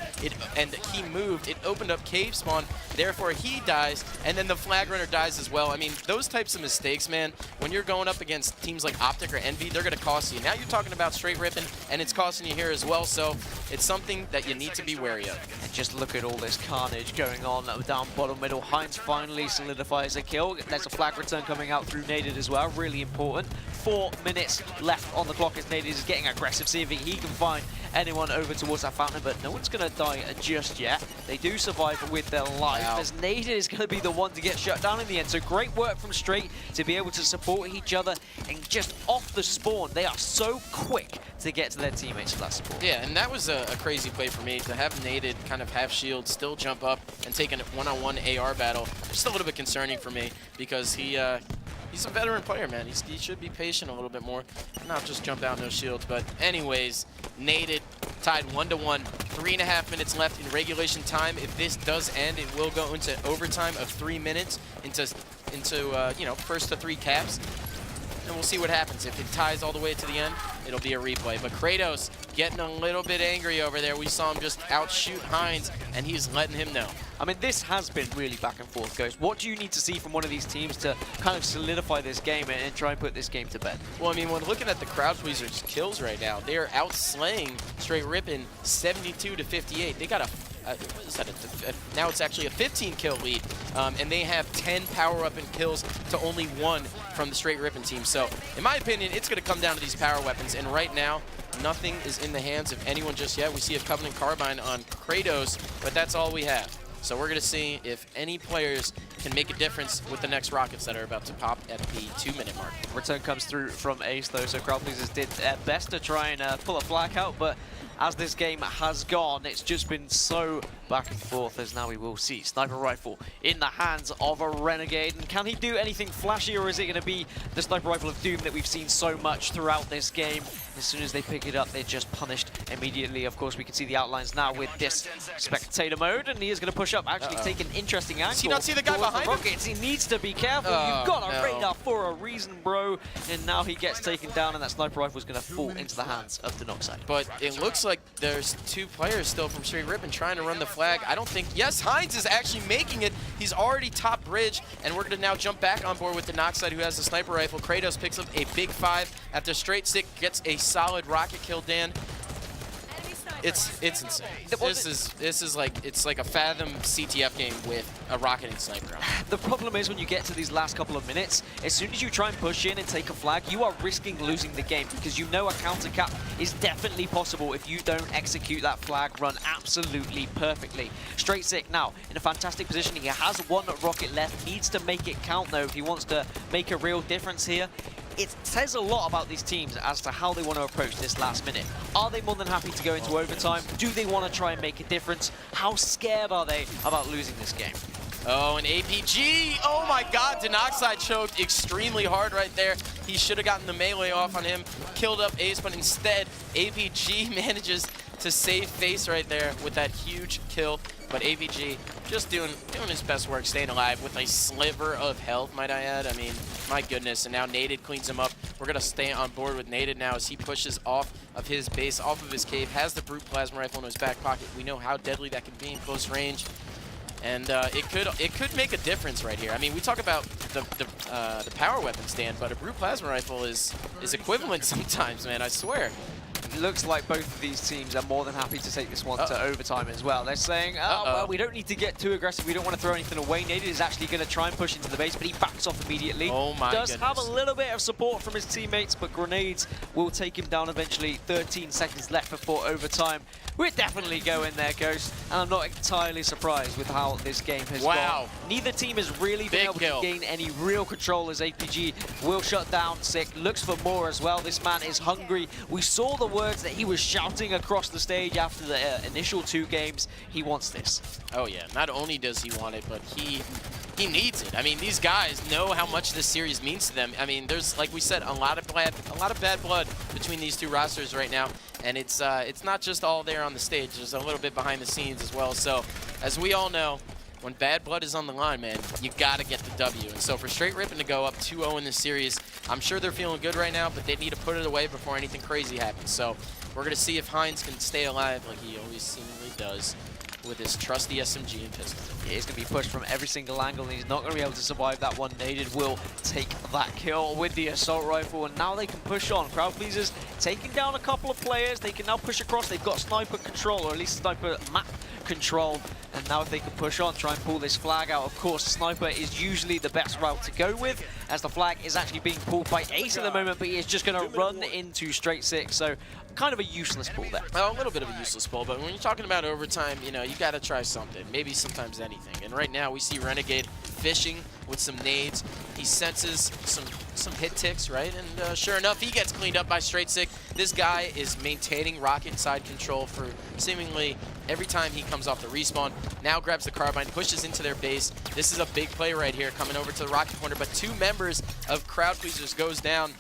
and he moved. It opened up cave spawn, therefore he dies, and then the flag runner dies as well. I mean, those types of mistakes, man, when you're going up against teams like Optic or Envy, they're going to cost you. Now you're talking about Str8 Rippin, and it's costing you here as well, so it's something that you need to be wary of. And just look at all this carnage going on down bottom middle. Heinz finally solidifies a kill. There's a flag return coming out through Naden as well, really important. 4 minutes left on the clock as Naden is getting aggressive, see if he can find anyone over towards that fountain, but no one's going to die just yet. They do survive with their life, as Naden is going to be the one to get shut down in the end. So great work from Str8 to be able to support each other, and just off the spawn, they are so quick to get to their teammates for that support. Yeah, and that was a crazy play for me, to have Naden kind of have shield, still jump up and take a one-on-one AR battle. Just a little bit concerning for me, because he's a veteran player, man. He should be patient a little bit more, not just jump out no shields. But anyways, Naden tied 1-1, 3.5 minutes left in regulation time. If this does end, it will go into overtime of 3 minutes into you know, first to 3 caps. And we'll see what happens. If it ties all the way to the end, it'll be a replay. But Kratos getting a little bit angry over there. We saw him just outshoot Heinz, and he's letting him know. I mean, this has been really back and forth, Ghost. What do you need to see from one of these teams to kind of solidify this game and try and put this game to bed? Well, I mean, when looking at the Crowd Pleasers kills right now, they are outslaying Str8 Rippin 72-58. They got what is that? Now it's actually a 15 kill lead, and they have 10 power weapon kills to only 1 from the Str8 Rippin team. So, in my opinion, it's going to come down to these power weapons, and right now, nothing is in the hands of anyone just yet. We see a Covenant Carbine on Kratos, but that's all we have. So we're going to see if any players can make a difference with the next rockets that are about to pop at the 2-minute mark. Return comes through from Ace, though, so Crowd Pleasers did their best to try and pull a flag out, but as this game has gone. It's just been so back and forth, as now we will see sniper rifle in the hands of a Renegade. And can he do anything flashy, or is it going to be the sniper rifle of doom that we've seen so much throughout this game? As soon as they pick it up, they're just punished immediately. Of course, we can see the outlines now with this spectator mode, and he is going to push up, actually take an interesting angle. Does he not see the guy behind him? Rockets. He needs to be careful. You've got a radar for a reason, bro. And now he gets taken down, and that sniper rifle is going to fall into the hands of the Noxide. But it looks like there's 2 players still from Str8 Rippin trying to run the flag. I don't think, yes, Heinz is actually making it. He's already top bridge, and we're going to now jump back on board with the Noxide, who has the sniper rifle. Kratos picks up a big 5 after Str8 gets a solid rocket kill, Dan. It's insane. This is like, it's like a Fathom CTF game with a rocketing sniper. The problem is when you get to these last couple of minutes, as soon as you try and push in and take a flag, you are risking losing the game, because you know a counter cap is definitely possible if you don't execute that flag run absolutely perfectly. Str8 now in a fantastic position. He has 1 rocket left, needs to make it count though if he wants to make a real difference here. It says a lot about these teams as to how they want to approach this last minute. Are they more than happy to go into overtime? Do they want to try and make a difference? How scared are they about losing this game? Oh, an APG! Oh my god, Denoxide choked extremely hard right there. He should have gotten the melee off on him, killed up Ace, but instead, APG manages to save face right there with that huge kill. But APG just doing his best work, staying alive with a sliver of health, might I add. I mean, my goodness. And now Naded cleans him up. We're going to stay on board with Naded now as he pushes off of his base, off of his cave, has the Brute Plasma Rifle in his back pocket. We know how deadly that can be in close range. And it could make a difference right here. I mean, we talk about the power weapon stand, but a Brute Plasma Rifle is equivalent sometimes, man, I swear. It looks like both of these teams are more than happy to take this one to overtime as well. They're saying, oh, well, we don't need to get too aggressive. We don't want to throw anything away. Naded is actually going to try and push into the base, but he backs off immediately. Oh my Does goodness. have a little bit of support from his teammates, but grenades will take him down eventually. 13 seconds left before overtime. We're definitely going there, Ghost, and I'm not entirely surprised with how this game has gone. Neither team has really been able to gain any real control as APG will shut down Sick. Looks for more as well. This man is hungry. We saw the words that he was shouting across the stage after the initial 2 games. He wants this. Oh yeah, not only does he want it, but he needs it. I mean, these guys know how much this series means to them. I mean, there's, like we said, a lot of bad blood between these 2 rosters right now, and it's not just all there on the stage. There's a little bit behind the scenes as well. So, as we all know, when bad blood is on the line, man, you gotta get the W. And so for Str8 Rippin to go up 2-0 in this series, I'm sure they're feeling good right now, but they need to put it away before anything crazy happens. So we're gonna see if Heinz can stay alive like he always seemingly does with his trusty SMG and pistol. Yeah, he's going to be pushed from every single angle, and he's not going to be able to survive that one. Naded will take that kill with the assault rifle, and now they can push on. Crowd Pleasers taking down a couple of players. They can now push across. They've got sniper control, or at least sniper map control. And now if they can push on, try and pull this flag out. Of course, sniper is usually the best route to go with, as the flag is actually being pulled by Ace at the moment, but he is just going to run into Str8. So kind of a useless pull there. Well, a little bit of a useless pull, but when you're talking about overtime, you know, you got to try something. Maybe sometimes anything. And right now we see Renegade fishing with some nades. He senses some hit ticks, right? And sure enough, he gets cleaned up by Str8. This guy is maintaining rocket side control for seemingly every time he comes off the respawn. Now grabs the carbine, pushes into their base. This is a big play right here, coming over to the rocket corner, but 2 members of Crowd Pleasers goes down.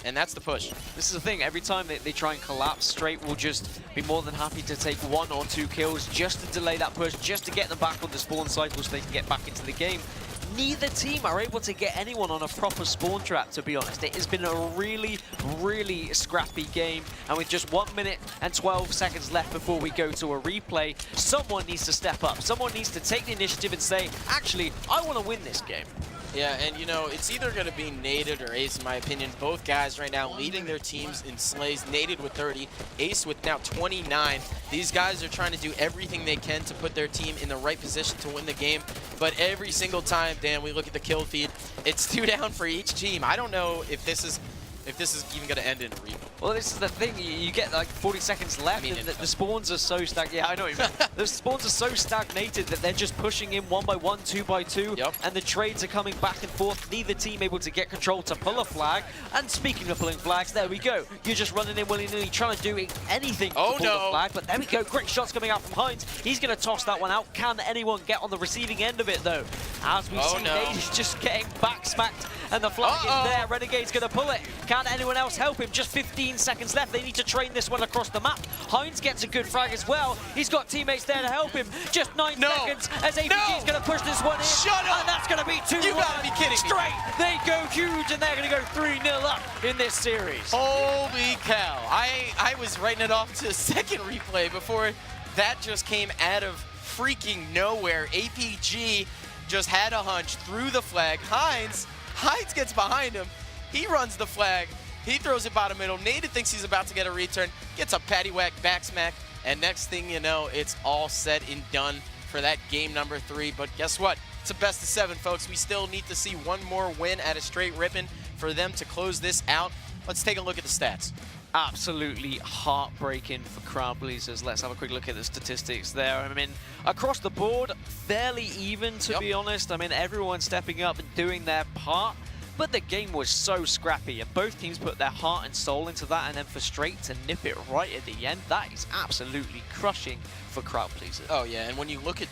And that's the push. This is the thing, every time they try and collapse, Str8 will just be more than happy to take 1 or 2 kills just to delay that push, just to get them back on the spawn cycle so they can get back into the game. Neither team are able to get anyone on a proper spawn trap, to be honest. It has been a really, really scrappy game, and with just 1 minute and 12 seconds left before we go to a replay, someone needs to step up. Someone needs to take the initiative and say, actually, I want to win this game. Yeah, and you know, it's either going to be Naded or Ace, in my opinion. Both guys right now leading their teams in slays. Naded with 30, Ace with now 29. These guys are trying to do everything they can to put their team in the right position to win the game. But every single time, Dan, we look at the kill feed, it's 2 down for each team. I don't know if this is if this is even going to end in a replay. Well, this is the thing. You get like 40 seconds left, and the spawns are so Yeah, I know what you mean. The spawns are so stagnated that they're just pushing in 1 by 1, 2 by 2, and the trades are coming back and forth. Neither team able to get control to pull a flag. And speaking of pulling flags, there we go. You're just running in willy-nilly, trying to do anything to pull the flag. But there we go. Great shots coming out from Heinz. He's going to toss that one out. Can anyone get on the receiving end of it, though? As we see, Nate is just getting back-smacked, and the flag is there. Renegade's going to pull it. Can anyone else help him? Just 15 seconds left. They need to train this one across the map. Heinz gets a good frag as well. He's got teammates there to help him. Just 9 seconds as APG is going to push this one in. Shut up! And that's going to be 2-1. You gotta be kidding me. Str8, they go huge, and they're going to go 3-0 up in this series. Holy cow. I was writing it off to a second replay before that just came out of freaking nowhere. APG just had a hunch, threw the flag. Heinz gets behind him. He runs the flag. He throws it bottom middle. Nada thinks he's about to get a return, gets a paddywhack back smack, and next thing you know, it's all said and done for that game number 3. But guess what? It's a best of 7, folks. We still need to see one more win at a Str8 Rippin for them to close this out. Let's take a look at the stats. Absolutely heartbreaking for crowd pleasers. Let's have a quick look at the statistics there. I mean, across the board, fairly even, to be honest. I mean, everyone's stepping up and doing their part. But the game was so scrappy, and both teams put their heart and soul into that, and then for Str8 to nip it right at the end, that is absolutely crushing for crowd pleasers. Oh yeah, and when you look at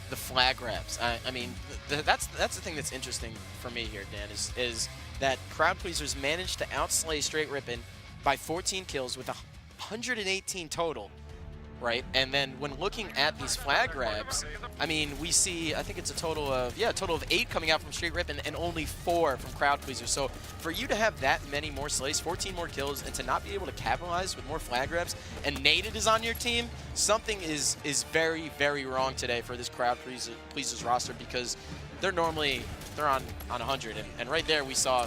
the flag grabs, I mean, that's the thing that's interesting for me here, Dan, is that crowd pleasers managed to outslay Str8 Rippin by 14 kills with 118 total. Right, and then when looking at these flag grabs, I mean, we see, I think it's a total of 8 coming out from Str8 Rippin and only 4 from crowd pleasers. So for you to have that many more slays, 14 more kills, and to not be able to capitalize with more flag grabs, and Nated is on your team, something is very, very wrong today for this crowd pleasers roster, because they're on 100, and right there we saw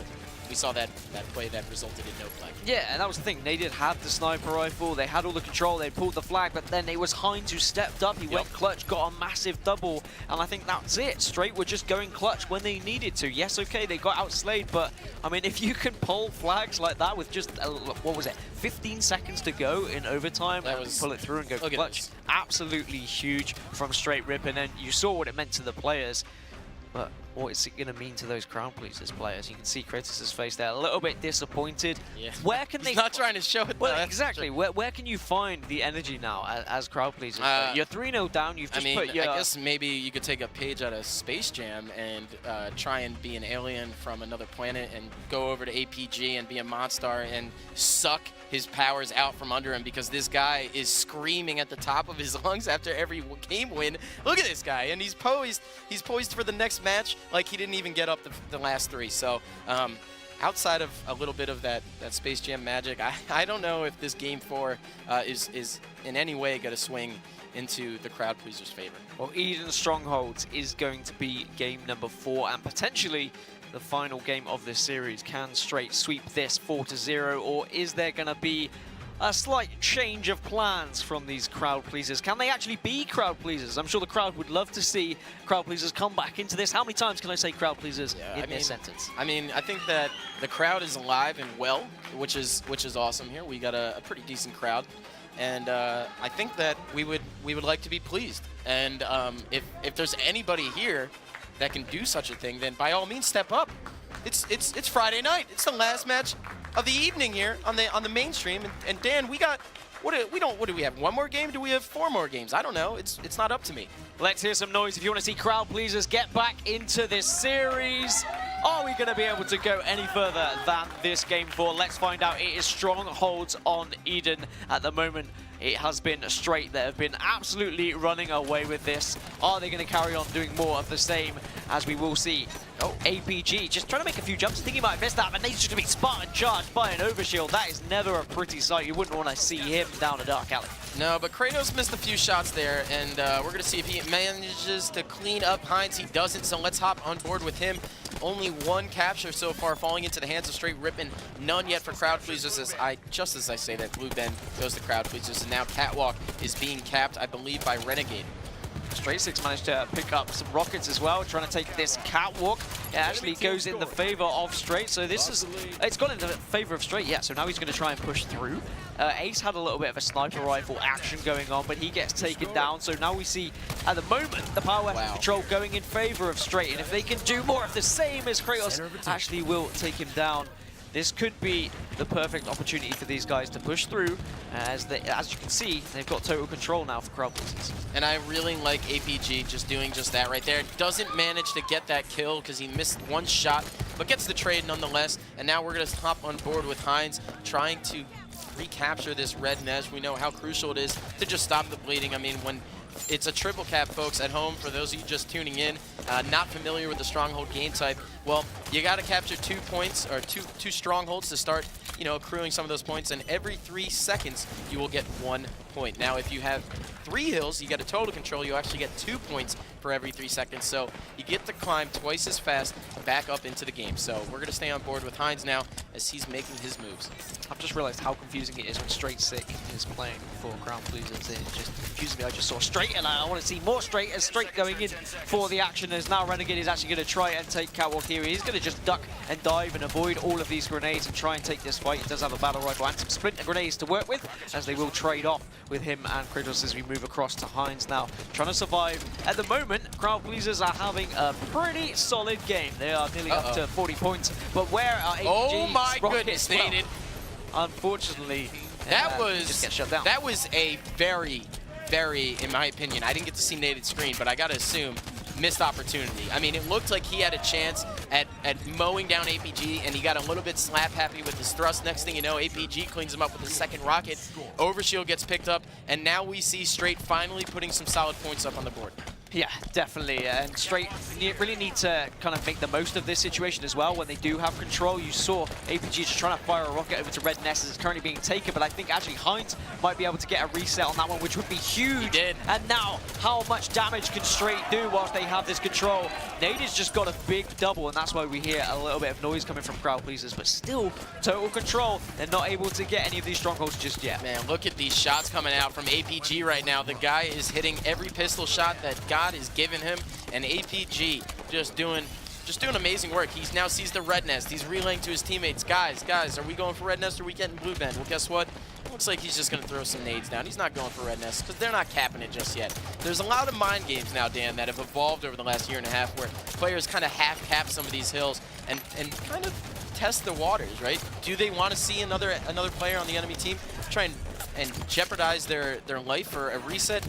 that play that resulted in no flag. Yeah, and that was the thing. They did have the sniper rifle. They had all the control. They pulled the flag, but then it was Heinz who stepped up. He went clutch, got a massive double, and I think that's it. Str8 were just going clutch when they needed to. Yes, okay, they got outslayed, but I mean, if you can pull flags like that with just, what was it, 15 seconds to go in overtime, and pull it through and go clutch, absolutely huge from Str8 Rippin, and you saw what it meant to the players. But what is it going to mean to those crowd pleasers players? You can see Kratos' face there, a little bit disappointed. Yeah. Where can they? He's not trying to show it. Well, exactly. Where can you find the energy now as crowd pleasers? You're 3-0 down. You've just put your. I guess maybe you could take a page out of Space Jam and try and be an alien from another planet and go over to APG and be a Monstar and suck his powers out from under him, because this guy is screaming at the top of his lungs after every game win. Look at this guy, and he's poised for the next match like he didn't even get up the last 3. So outside of a little bit of that Space Jam magic, I don't know if this game 4 is in any way going to swing into the crowd pleasers' favor. Well, Eden Strongholds is going to be game number 4, and potentially the final game of this series. Can Str8 sweep this 4-0, or is there going to be a slight change of plans from these crowd pleasers? Can they actually be crowd pleasers? I'm sure the crowd would love to see crowd pleasers come back into this. How many times can I say crowd pleasers in this sentence? I mean, I think that the crowd is alive and well, which is awesome here. We got a pretty decent crowd, and I think that we would like to be pleased. And if there's anybody here that can do such a thing, then by all means step up. It's Friday night. It's the last match of the evening here on the mainstream. And Dan, we got what do we have? 1 more game? Do we have 4 more games? I don't know. It's not up to me. Let's hear some noise if you want to see crowd pleasers get back into this series. Are we going to be able to go any further than this game 4? Let's find out. It is Strongholds on Eden at the moment. It has been Str8 that have been absolutely running away with this. Are they going to carry on doing more of the same, as we will see? Oh, APG just trying to make a few jumps. I think he might have missed that, but he's just going to be Spartan charged by an overshield. That is never a pretty sight. You wouldn't want to see him down a dark alley. No, but Kratos missed a few shots there, and we're going to see if he manages to clean up Heinz. He doesn't, so let's hop on board with him. Only 1 capture so far, falling into the hands of Str8 Rippin. None yet for crowd pleasers. Just as I say that, Blue Ben goes to crowd pleasers, and now Catwalk is being capped, I believe, by Renegade. Str8 managed to pick up some rockets as well, trying to take this catwalk. It actually goes in the favor of Str8, so this is, it's gone in the favor of Str8, yeah, so now he's going to try and push through. Ace had a little bit of a sniper rifle action going on, but he gets taken down, so now we see, at the moment, the power weapon control going in favor of Str8, and if they can do more of the same as Kratos, actually will take him down. This could be the perfect opportunity for these guys to push through, as you can see, they've got total control now for Crowd Pleasers. And I really like APG just doing just that right there. Doesn't manage to get that kill because he missed one shot, but gets the trade nonetheless. And now we're going to hop on board with Heinz, trying to recapture this red nest. We know how crucial it is to just stop the bleeding. I mean, when it's a triple cap, folks, at home, for those of you just tuning in, not familiar with the Stronghold game type, well, you got to capture 2 points, or two Strongholds to start, you know, accruing some of those points, and every 3 seconds, you will get 1 point. Now, if you have 3 hills, you get a total control, you actually get 2 points for every 3 seconds, so you get to climb twice as fast back up into the game. So we're going to stay on board with Heinz now as he's making his moves. I've just realized how confusing it is when Str8 is playing for Crowd Pleasers. It's just confusing me. I just saw Str8 and I want to see more Str8 as Str8 going in for the action, as now Renegade is actually going to try and take Catwalk here. He's going to just duck and dive and avoid all of these grenades and try and take this fight. He does have a battle rifle and some splinter grenades to work with, as they will trade off with him and Kratos as we move across to Heinz now, trying to survive. At the moment, Crowd Pleasers are having a pretty solid game. They are nearly up to 40 points, but where are APG's oh my rockets? goodness, Nated. Well, unfortunately, that just get shut down. That was a very, in my opinion, I didn't get to see Nated's screen, but I got to assume, missed opportunity. I mean, it looked like he had a chance at mowing down APG, and he got a little bit slap happy with his thrust. Next thing you know, APG cleans him up with a second rocket. Overshield gets picked up, and now we see Str8 finally putting some solid points up on the board. Yeah, definitely, and Str8 really need to kind of make the most of this situation as well when they do have control. You saw APG just trying to fire a rocket over to Red Nest as it's currently being taken, but I think actually Heinz might be able to get a reset on that one, which would be huge. He did. And now, how much damage can Str8 do whilst they have this control? Nade's just got a big double, and that's why we hear a little bit of noise coming from Crowd Pleasers, but still, total control. They're not able to get any of these strongholds just yet. Man, look at these shots coming out from APG right now. The guy is hitting every pistol shot that God is giving him, and APG just doing amazing work. He now sees the red nest. He's relaying to his teammates, guys, are we going for red nest or are we getting blue bend? Well, guess what? Looks like he's just going to throw some nades down. He's not going for red nest because they're not capping it just yet. There's a lot of mind games now, Dan, that have evolved over the last year and a half where players kind of half-cap some of these hills and kind of test the waters, right? Do they want to see another player on the enemy team try and jeopardize their life for a reset?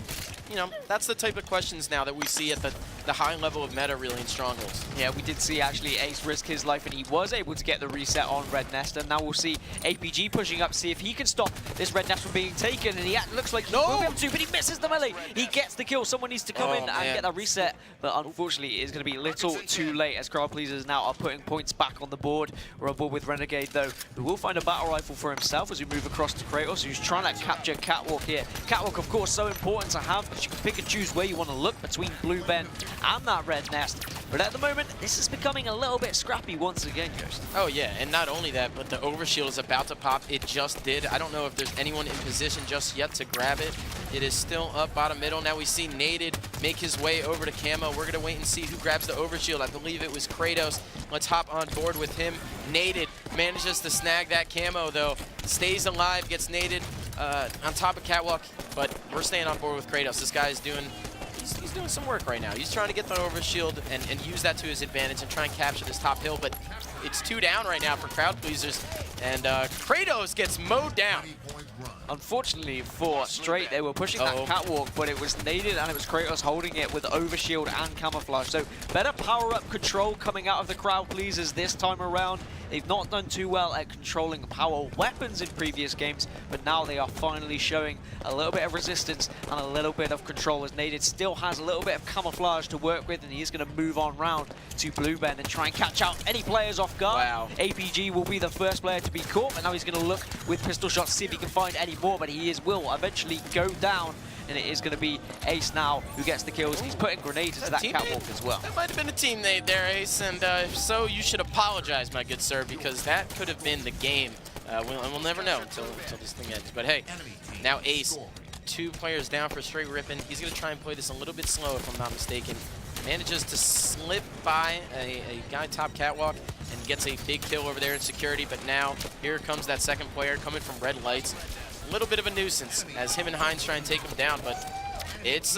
You know, that's the type of questions now that we see at the high level of meta, really, in Strongholds. Yeah, we did see actually Ace risk his life, and he was able to get the reset on Red Nest, and now we'll see APG pushing up, see if he can stop this Red Nest from being taken, and he looks like he will be able to, but he misses the melee. He gets the kill. Someone needs to come in and get that reset, but unfortunately, it's going to be a little too late, as Crowd Pleasers now are putting points back on the board. We're on board with Renegade, though, who will find a battle rifle for himself as we move across to Kratos, who's trying to capture Catwalk here. Catwalk, of course, so important to have, because you can pick and choose where you want to look between Blue Ben and that Red Nest. But at the moment, this is becoming a little bit scrappy once again, Ghost. Oh yeah, and not only that, but the overshield is about to pop. It just did. I don't know if there's anyone in position just yet to grab it. It is still up bottom middle. Now we see Nated make his way over to Camo. We're going to wait and see who grabs the overshield. I believe it was Kratos. Let's hop on board with him. Nated manages to snag that Camo, though. Stays alive, gets Nated on top of Catwalk, but we're staying on board with Kratos. This guy is doing some work right now. He's trying to get the overshield and use that to his advantage and try and capture this top hill, but it's 2 down right now for Crowd Pleasers, and Kratos gets mowed down. Unfortunately for Str8, they were pushing that Catwalk, but it was Nated and it was Kratos holding it with overshield and camouflage. So better power-up control coming out of the Crowd Pleasers this time around. They've not done too well at controlling power weapons in previous games, but now they are finally showing a little bit of resistance and a little bit of control, as Nated still has a little bit of camouflage to work with, and he is going to move on round to Blue Ben and try and catch out any players off guard. Wow. APG will be the first player to be caught, and now he's going to look with pistol shots to see if he can find any more, but he will eventually go down, and it is going to be Ace now who gets the kills. He's putting grenades into that Catwalk as well. That might have been a teammate there, Ace, and if so, you should apologize, my good sir, because that could have been the game. We'll never know until this thing ends. But hey, now Ace 2 players down for Str8 Rippin. He's going to try and play this a little bit slow, if I'm not mistaken. Manages to slip by a guy top catwalk and gets a big kill over there in security. But now here comes that second player coming from red lights. A little bit of a nuisance as him and Hines try and take him down, but it's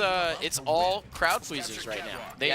all crowd pleasers right now. They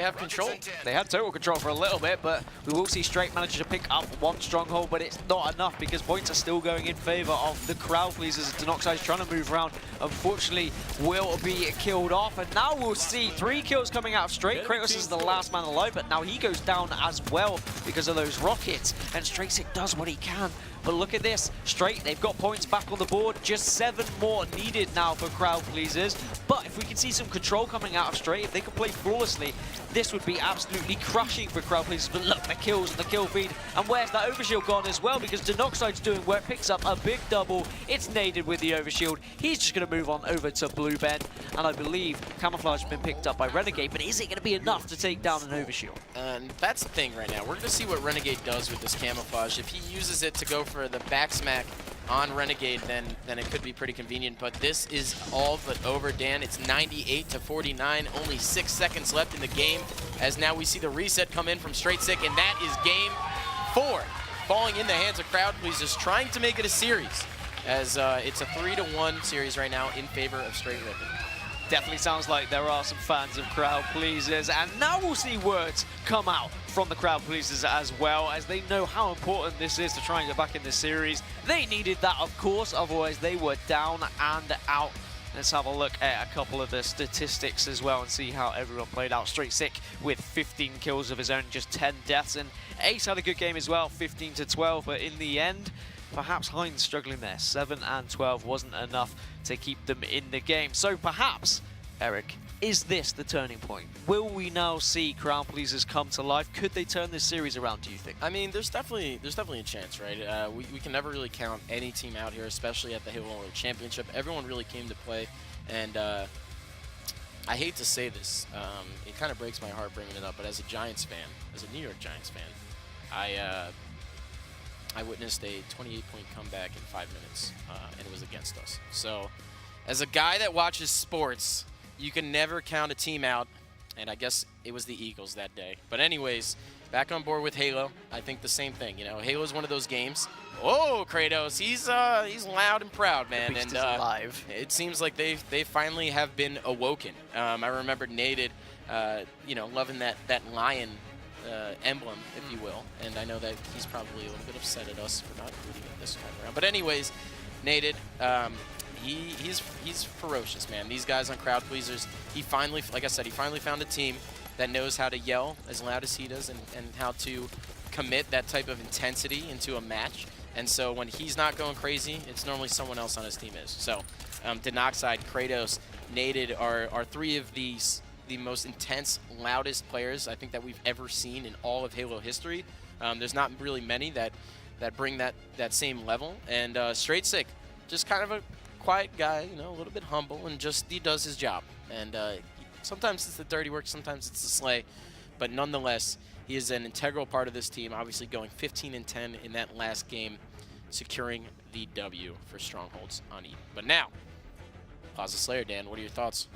have control. They had total control for a little bit, but we will see Str8 manage to pick up 1 stronghold, but it's not enough because points are still going in favor of the crowd pleasers. Denoxide is trying to move around. Unfortunately, will be killed off, and now we'll see 3 kills coming out of Str8. Kratos is the last man alive, but now he goes down as well because of those rockets, and Str8 does what he can. But look at this, Str8, they've got points back on the board, just 7 more needed now for crowd pleasers. But if we can see some control coming out of Str8, if they can play flawlessly, this would be absolutely crushing for crowd pleasers. But look, the kills and the kill feed, and where's that overshield gone as well? Because Denoxide's doing work, picks up a big double, it's naded with the overshield. He's just going to move on over to Blue Ben, and I believe Camouflage has been picked up by Renegade, but is it going to be enough to take down an overshield? And that's the thing right now. We're going to see what Renegade does with this Camouflage. If he uses it to go for the back smack on Renegade, then it could be pretty convenient. But this is all but over, Dan. It's 98-49, only 6 seconds left in the game, as now we see the reset come in from Str8, and that is game 4, falling in the hands of crowd pleasers, trying to make it a series, as it's a 3-1 series right now in favor of Str8 Rippin. Definitely sounds like there are some fans of crowd pleasers, and now we'll see words come out from the crowd pleasers as well, as they know how important this is to try and get back in this series. They needed that, of course, otherwise they were down and out. Let's have a look at a couple of the statistics as well and see how everyone played out. Str8 with 15 kills of his own, just 10 deaths, and Ace had a good game as well, 15-12, but in the end, perhaps Hines struggling there. 7 and 12 wasn't enough to keep them in the game. So perhaps, Eric, is this the turning point? Will we now see crowd pleasers come to life? Could they turn this series around, do you think? I mean, there's definitely a chance, right? We can never really count any team out here, especially at the Halo World Championship. Everyone really came to play, and I hate to say this, it kind of breaks my heart bringing it up, but as a Giants fan, as a New York Giants fan, I witnessed a 28-point comeback in 5 minutes, and it was against us. So, as a guy that watches sports, you can never count a team out, and I guess it was the Eagles that day. But anyways, back on board with Halo, I think the same thing. You know, Halo's one of those games. Oh, Kratos, he's loud and proud, man. And alive. It seems like they finally have been awoken. I remember Naded, you know, loving that lion emblem, if you will, and I know that he's probably a little bit upset at us for not rooting it this time around. But anyways, Naded, he's ferocious, man. These guys on crowd pleasers, he finally, like I said, he finally found a team that knows how to yell as loud as he does and how to commit that type of intensity into a match. And so when he's not going crazy, it's normally someone else on his team is. So Denoxide, Kratos, Naded are 3 of the most intense, loudest players I think that we've ever seen in all of Halo history. There's not really many that bring that same level. And Str8, just kind of a quiet guy, you know, a little bit humble, and just he does his job. And sometimes it's the dirty work, sometimes it's the slay, but nonetheless, he is an integral part of this team. Obviously, going 15-10 in that last game, securing the W for Strongholds on Eden. But now, Plaza Slayer, Dan, what are your thoughts?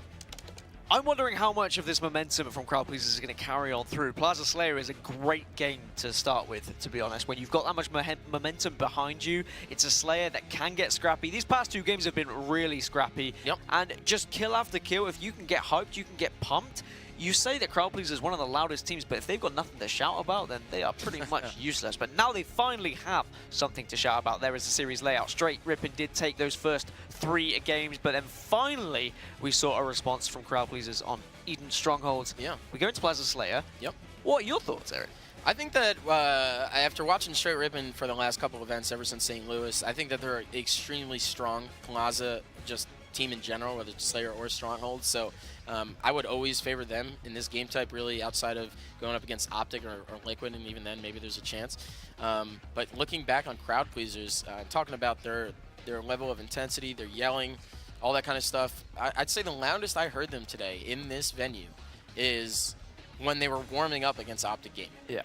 I'm wondering how much of this momentum from crowd pleasers is going to carry on through. Plaza Slayer is a great game to start with, to be honest. When you've got that much momentum behind you, it's a Slayer that can get scrappy. These past 2 games have been really scrappy. Yep. And just kill after kill, if you can get hyped, you can get pumped. You say that crowd pleasers is one of the loudest teams, but if they've got nothing to shout about, then they are pretty much useless. But now they finally have something to shout about. There is a series layout. Str8 Rippin did take those first 3 games, but then finally we saw a response from crowd pleasers on Eden Strongholds. Yeah. We go into Plaza Slayer. Yep. What are your thoughts, Eric? I think that after watching Str8 Rippin for the last couple of events ever since St. Louis, I think that they're an extremely strong Plaza just team in general, whether it's Slayer or Stronghold. So I would always favor them in this game type, really, outside of going up against Optic or Liquid, and even then maybe there's a chance. But looking back on crowd pleasers, talking about their level of intensity, their yelling, all that kind of stuff, I'd say the loudest I heard them today in this venue is when they were warming up against Optic Gaming. Yeah.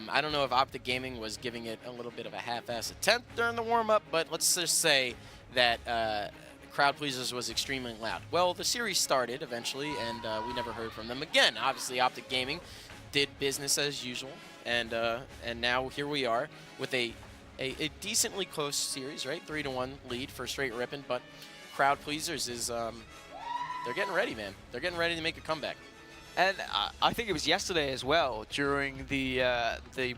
I don't know if Optic Gaming was giving it a little bit of a half-ass attempt during the warm-up, but let's just say that Crowd Pleasers was extremely loud. Well, the series started eventually, and we never heard from them again. Obviously, Optic Gaming did business as usual, and now here we are with a decently close series, right? 3-1 lead for Str8 Rippin, but Crowd Pleasers is they're getting ready, man. They're getting ready to make a comeback. And I think it was yesterday as well, during the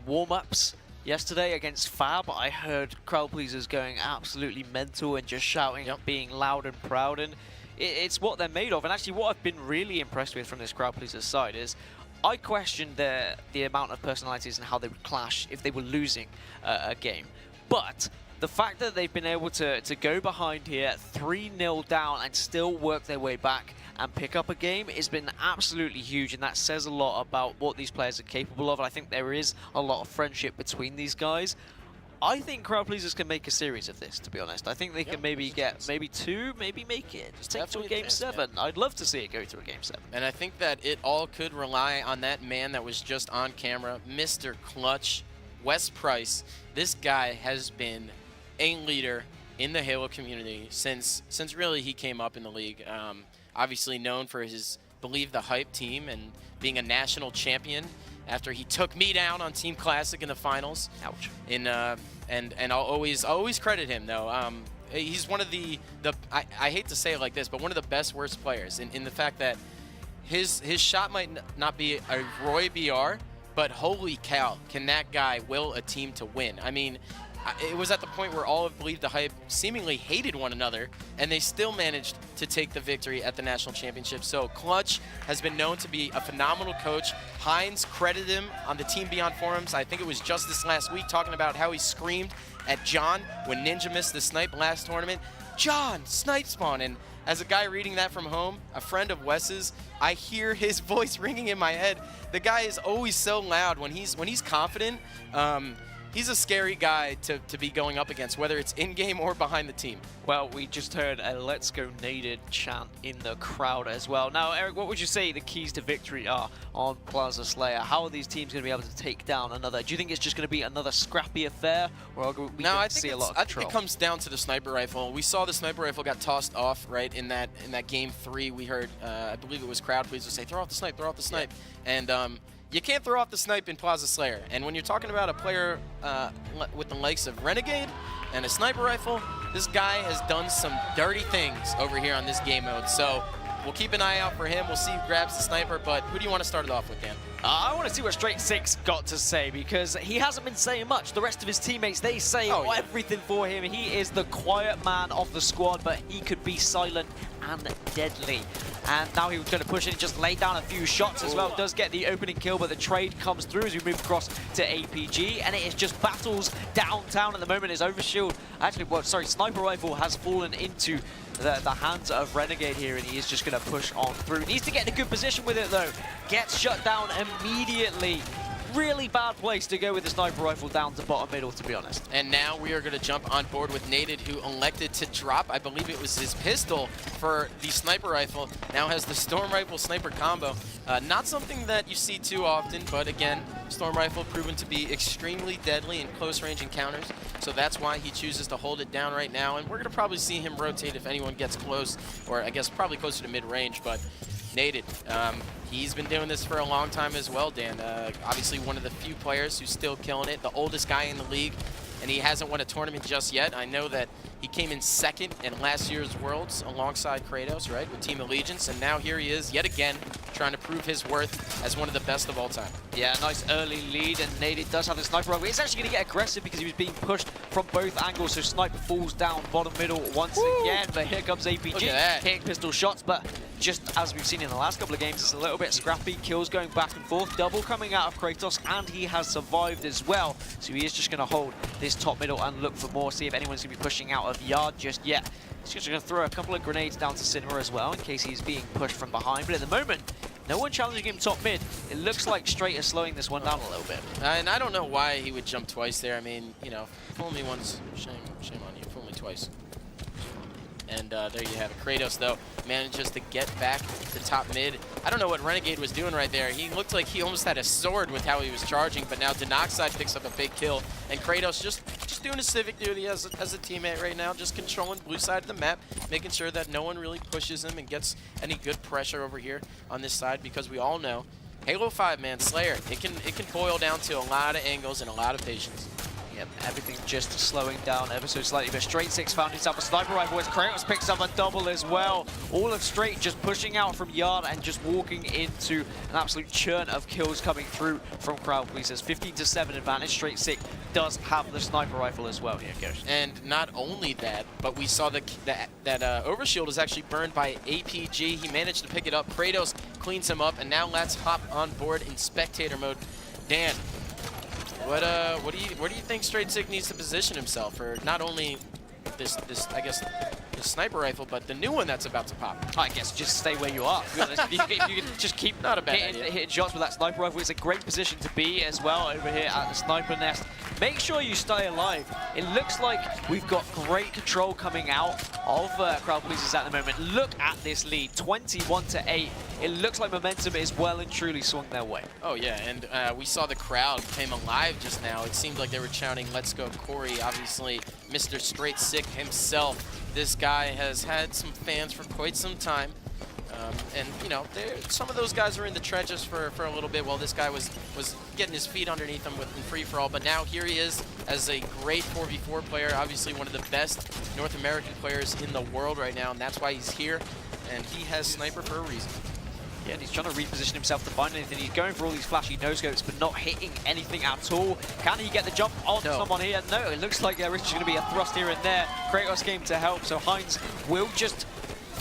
warm-ups yesterday against Fab. I heard Crowd Pleasers going absolutely mental and just shouting, being loud and proud. And it's what they're made of. And actually what I've been really impressed with from this Crowd Pleasers side is I questioned the amount of personalities and how they would clash if they were losing a game. But the fact that they've been able to go behind here 3-0 down and still work their way back and pick up a game has been absolutely huge, and that says a lot about what these players are capable of. And I think there is a lot of friendship between these guys. I think Crowd Pleasers can make a series of this, to be honest. I think they can maybe get maybe 2, maybe make it. Just take it to a game 7. I'd love to see it go to a game 7. And I think that it all could rely on that man that was just on camera, Mr. Clutch, Wes Price. This guy has been a leader in the Halo community since really he came up in the league. Obviously known for his Believe the Hype team and being a national champion after he took me down on Team Classic in the finals. Ouch. And I'll always credit him though. He's one of the I hate to say it like this, but one of the best worst players in the fact that his shot might not be a Roy BR, but holy cow, can that guy will a team to win? I mean, it was at the point where all of Believe the Hype seemingly hated one another, and they still managed to take the victory at the National Championship. So Clutch has been known to be a phenomenal coach. Hines credited him on the Team Beyond forums, I think it was just this last week, talking about how he screamed at John when Ninja missed the snipe last tournament. John, snipe spawn. And as a guy reading that from home, a friend of Wes's, I hear his voice ringing in my head. The guy is always so loud when he's confident. He's a scary guy to be going up against, whether it's in-game or behind the team. Well, we just heard a Let's Go Naded chant in the crowd as well. Now, Eric, what would you say the keys to victory are on Plaza Slayer? How are these teams going to be able to take down another? Do you think it's just going to be another scrappy affair, or are we going to see a lot of control? I think it comes down to the sniper rifle. We saw the sniper rifle got tossed off, right, in that game 3. We heard, I believe it was Crowd Pleasers say, throw off the snipe, throw off the snipe. Yeah. And you can't throw off the snipe in Plaza Slayer. And when you're talking about a player with the likes of Renegade and a sniper rifle, this guy has done some dirty things over here on this game mode. So we'll keep an eye out for him. We'll see who grabs the sniper. But who do you want to start it off with, Dan? I want to see what Str8 got to say, because he hasn't been saying much. The rest of his teammates, they say everything for him. He is the quiet man of the squad, but he could be silent and deadly. And now he was going to push in, just lay down a few shots as well. Does get the opening kill, but the trade comes through as we move across to APG. And it is just battles downtown at the moment. His overshield, actually, well, sorry, sniper rifle has fallen into the hands of Renegade here, and he is just going to push on through. Needs to get in a good position with it, though. Gets shut down immediately. Really bad place to go with the sniper rifle down to bottom middle, to be honest. And now we are going to jump on board with Naded, who elected to drop, I believe it was his pistol for the sniper rifle. Now has the storm rifle sniper combo. Not something that you see too often, but again, storm rifle proven to be extremely deadly in close range encounters. So that's why he chooses to hold it down right now. And we're going to probably see him rotate if anyone gets close, or I guess probably closer to mid-range, but Naded, he's been doing this for a long time as well, Dan. Obviously one of the few players who's still killing it, the oldest guy in the league, and he hasn't won a tournament just yet. I know that he came in second in last year's Worlds alongside Kratos, right, with Team Allegiance, and now here he is yet again trying to prove his worth as one of the best of all time. Yeah, nice early lead, and Naded does have the sniper rifle. He's actually going to get aggressive because he was being pushed from both angles, so sniper falls down bottom middle once again, but here comes APG, hitting pistol shots, but just as we've seen in the last couple of games, it's a little bit scrappy, kills going back and forth, double coming out of Kratos, and he has survived as well, so he is just going to hold this top middle and look for more, see if anyone's going to be pushing out of yard just yet. He's just going to throw a couple of grenades down to Cinema as well in case he's being pushed from behind, but at the moment, no one challenging him top mid. It looks like Str8 is slowing this one down a little bit. And I don't know why he would jump twice there. I mean, you know, fool me once, shame on you, fool me twice. And there you have it. Kratos, though, manages to get back to top mid. I don't know what Renegade was doing right there. He looked like he almost had a sword with how he was charging, but now Denoxide picks up a big kill, and Kratos just just doing a civic duty as a teammate right now, just controlling blue side of the map, making sure that no one really pushes him and gets any good pressure over here on this side, because we all know Halo 5, man, Slayer, it can boil down to a lot of angles and a lot of patience. Yep, everything just slowing down ever so slightly, but Str8 found himself a sniper rifle as Kratos picks up a double as well. All of Str8 just pushing out from Yard and just walking into an absolute churn of kills coming through from Crowd Pleasers. 15-7 advantage. Str8 does have the sniper rifle as well here, Ghost. And not only that, but we saw that overshield is actually burned by APG. He managed to pick it up. Kratos cleans him up, and now let's hop on board in spectator mode. Dan, where do you think Str8 needs to position himself for not only this I guess the sniper rifle, but the new one that's about to pop? I guess just stay where you are. If you can just keep not a bad hitting shots with that sniper rifle, it's a great position to be as well over here at the sniper nest. Make sure you stay alive. It looks like we've got great control coming out of Crowd Pleasers at the moment. Look at this lead, 21-8. It looks like momentum is well and truly swung their way. Oh yeah, and we saw the crowd came alive just now. It seemed like they were chanting, "Let's go, Corey." Obviously, Mr. Str8 himself. This guy has had some fans for quite some time. And, you know, some of those guys were in the trenches for a little bit while this guy was getting his feet underneath him in free-for-all. But now here he is as a great 4v4 player, obviously one of the best North American players in the world right now, and that's why he's here. And he has Sniper for a reason. Yeah, and he's trying to reposition himself to find anything. He's going for all these flashy no-scopes, but not hitting anything at all. Can he get the jump on someone here? No, it looks like there is just going to be a thrust here and there. Kratos came to help, so Heinz will just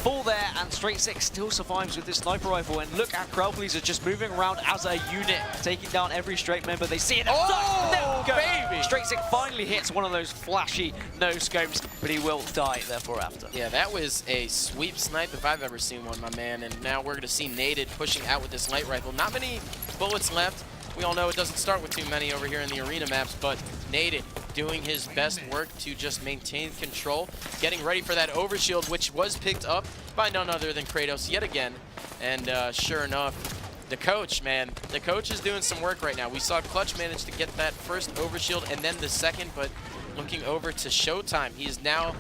fall there, and Str8 still survives with this sniper rifle. And look at Crowd Pleasers just moving around as a unit, taking down every Str8 member. They see it. Oh, there we go. baby! Str8 finally hits one of those flashy no-scopes, but he will die therefore after. Yeah, that was a sweep snipe if I've ever seen one, my man. And now we're going to see Naded pushing out with this light rifle. Not many bullets left. We all know it doesn't start with too many over here in the arena maps, but Naded doing his best work to just maintain control, getting ready for that overshield, which was picked up by none other than Kratos yet again. And sure enough, the coach, man, the coach is doing some work right now. We saw Clutch manage to get that first overshield and then the second, but looking over to Showtime, he is now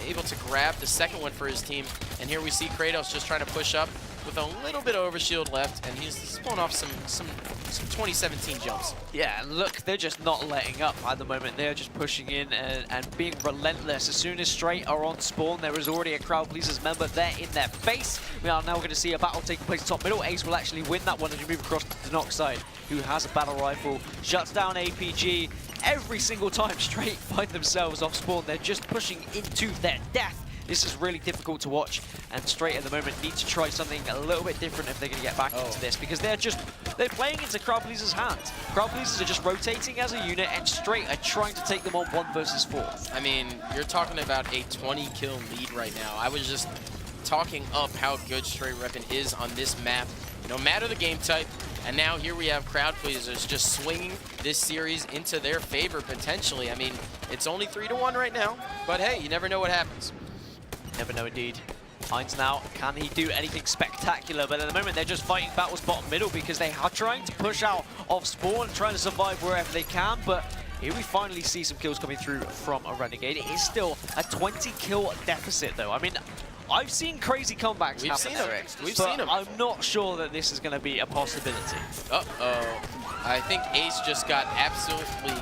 able to grab the second one for his team. And here we see Kratos just trying to push up with a little bit of overshield left, and he's pulling off some 2017 jumps. Yeah, look, they're just not letting up at the moment. They're just pushing in and being relentless. As soon as Str8 are on spawn, there is already a Crowd Pleasers member there in their face. We are now going to see a battle taking place top middle. Ace will actually win that one as you move across to the Nox side, who has a battle rifle, shuts down APG. Every single time Str8 find themselves off spawn, they're just pushing into their death. This is really difficult to watch, and Str8 at the moment need to try something a little bit different if they're going to get back into this, because they're playing into Crowd Pleasers' hands. Crowd Pleasers are just rotating as a unit, and Str8 are trying to take them on 1 versus 4. I mean, you're talking about a 20-kill lead right now. I was just talking up how good Str8 Rippin is on this map, no matter the game type. And now here we have Crowd Pleasers just swinging this series into their favor potentially. I mean, it's only 3-1 right now, but hey, you never know what happens. Never know indeed. Heinz now, can he do anything spectacular? But at the moment, they're just fighting battles bottom middle because they are trying to push out of spawn and trying to survive wherever they can. But here we finally see some kills coming through from a Renegade. It is still a 20-kill deficit, though. I mean, I've seen crazy comebacks happen. We've seen them. I'm not sure that this is going to be a possibility. Uh-oh. I think Ace just got absolutely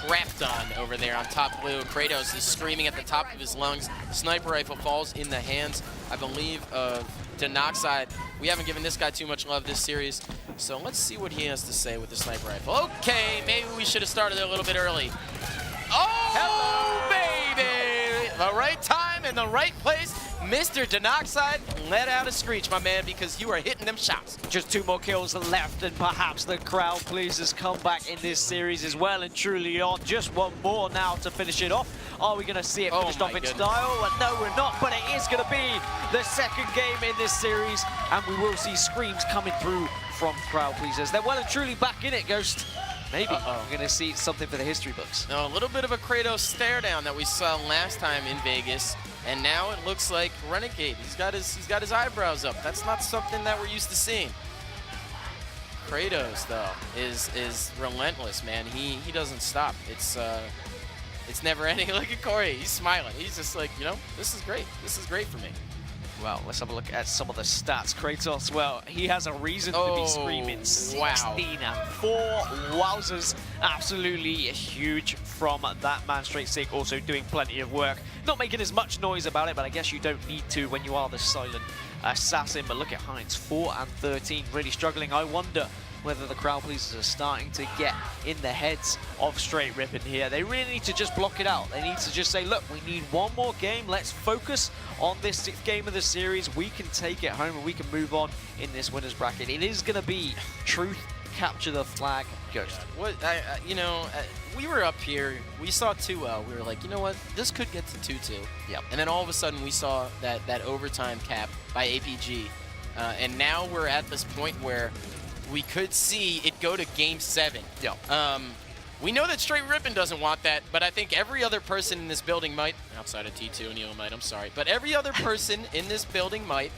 crapped on over there on top blue. Kratos is screaming at the top of his lungs. Sniper rifle falls in the hands, I believe, of Denoxide. We haven't given this guy too much love this series, so let's see what he has to say with the sniper rifle. Okay, maybe we should have started a little bit early. Oh, hello, baby! The right time in the right place. Mr. Denoxide, let out a screech, my man, because you are hitting them shots. Just 2 more kills left, and perhaps the Crowd Pleasers come back in this series as well and truly on. Just 1 more now to finish it off. Are we going to see it finished off in style? Well, no, we're not, but it is going to be the second game in this series, and we will see screams coming through from Crowd Pleasers. They're well and truly back in it, Ghost. Maybe we're going to see something for the history books. Now, a little bit of a Kratos stare down that we saw last time in Vegas. And now it looks like Renegade. He's got his eyebrows up. That's not something that we're used to seeing. Kratos, though, is relentless, man. He doesn't stop. It's never ending. Look at Corey. He's smiling. He's just like, you know, this is great. This is great for me. Well, let's have a look at some of the stats. Kratos, well, he has a reason to be screaming. 16 and 4. Wowzers. Absolutely huge from that man. Str8 also doing plenty of work. Not making as much noise about it, but I guess you don't need to when you are the silent assassin. But look at Heinz, 4 and 13, really struggling. I wonder whether the crowd pleasers are starting to get in the heads of Str8 Rippin here. They really need to just block it out. They need to just say, look, we need one more game. Let's focus on this 6th game of the series. We can take it home and we can move on in this winner's bracket. It is going to be Truth, Capture the Flag, Ghost. What you know, we were up here. We saw 2-0. We were like, you know what? This could get to 2-2. Yep. And then all of a sudden, we saw that overtime cap by APG, and now we're at this point where we could see it go to Game 7. Yep. We know that Str8 Rippin doesn't want that, but I think every other person in this building might, outside of T2 and Neil might, I'm sorry, but every other person in this building might.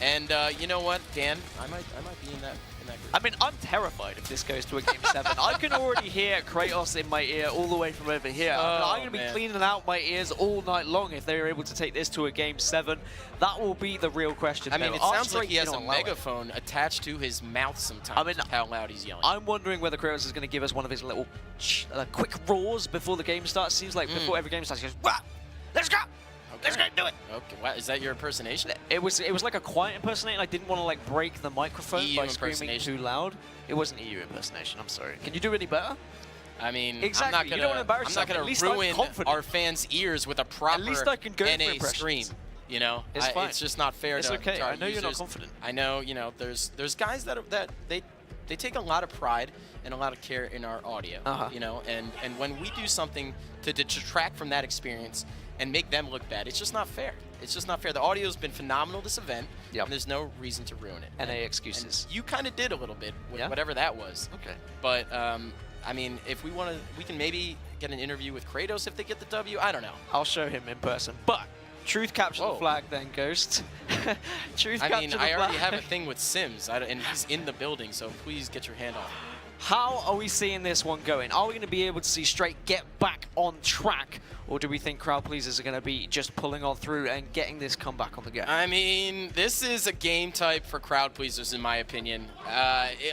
And you know what, Dan? I might be in that group. I mean, I'm terrified if this goes to a Game 7. I can already hear Kratos in my ear all the way from over here. I'm going to be cleaning out my ears all night long if they're able to take this to a Game 7. That will be the real question. I mean, it sounds like he has a megaphone attached to his mouth sometimes. I mean, how loud he's yelling. I'm wondering whether Kratos is going to give us one of his little quick roars before the game starts. Seems like before every game starts, he goes, "Wah! Let's go! Let's go do it!" Okay, what, is that your impersonation? It was like a quiet impersonation. I didn't want to like break the microphone by screaming too loud. It wasn't EU impersonation. I'm sorry. Can you do any better? I mean, exactly. I'm not gonna ruin our fans' ears with a proper NA scream. You know, it's fine. It's just not fair. It's to okay. our I know users. you're not confident. I know, you know, there's guys that they take a lot of pride and a lot of care in our audio. You know, and when we do something to detract from that experience and make them look bad, it's just not fair. It's just not fair. The audio's been phenomenal this event, and there's no reason to ruin it. NA excuses. And you kind of did a little bit with whatever that was. Okay. But I mean, if we want to, we can maybe get an interview with Kratos if they get the W. I don't know. I'll show him in person. But Truth, Capture the Flag then, Ghost. Truth, Capture the Flag. I already have a thing with Sims, and he's in the building, so please get your hand off. How are we seeing this one going? Are we going to be able to see Str8 get back on track? Or do we think crowd pleasers are going to be just pulling on through and getting this comeback on the go? I mean, this is a game type for crowd pleasers, in my opinion.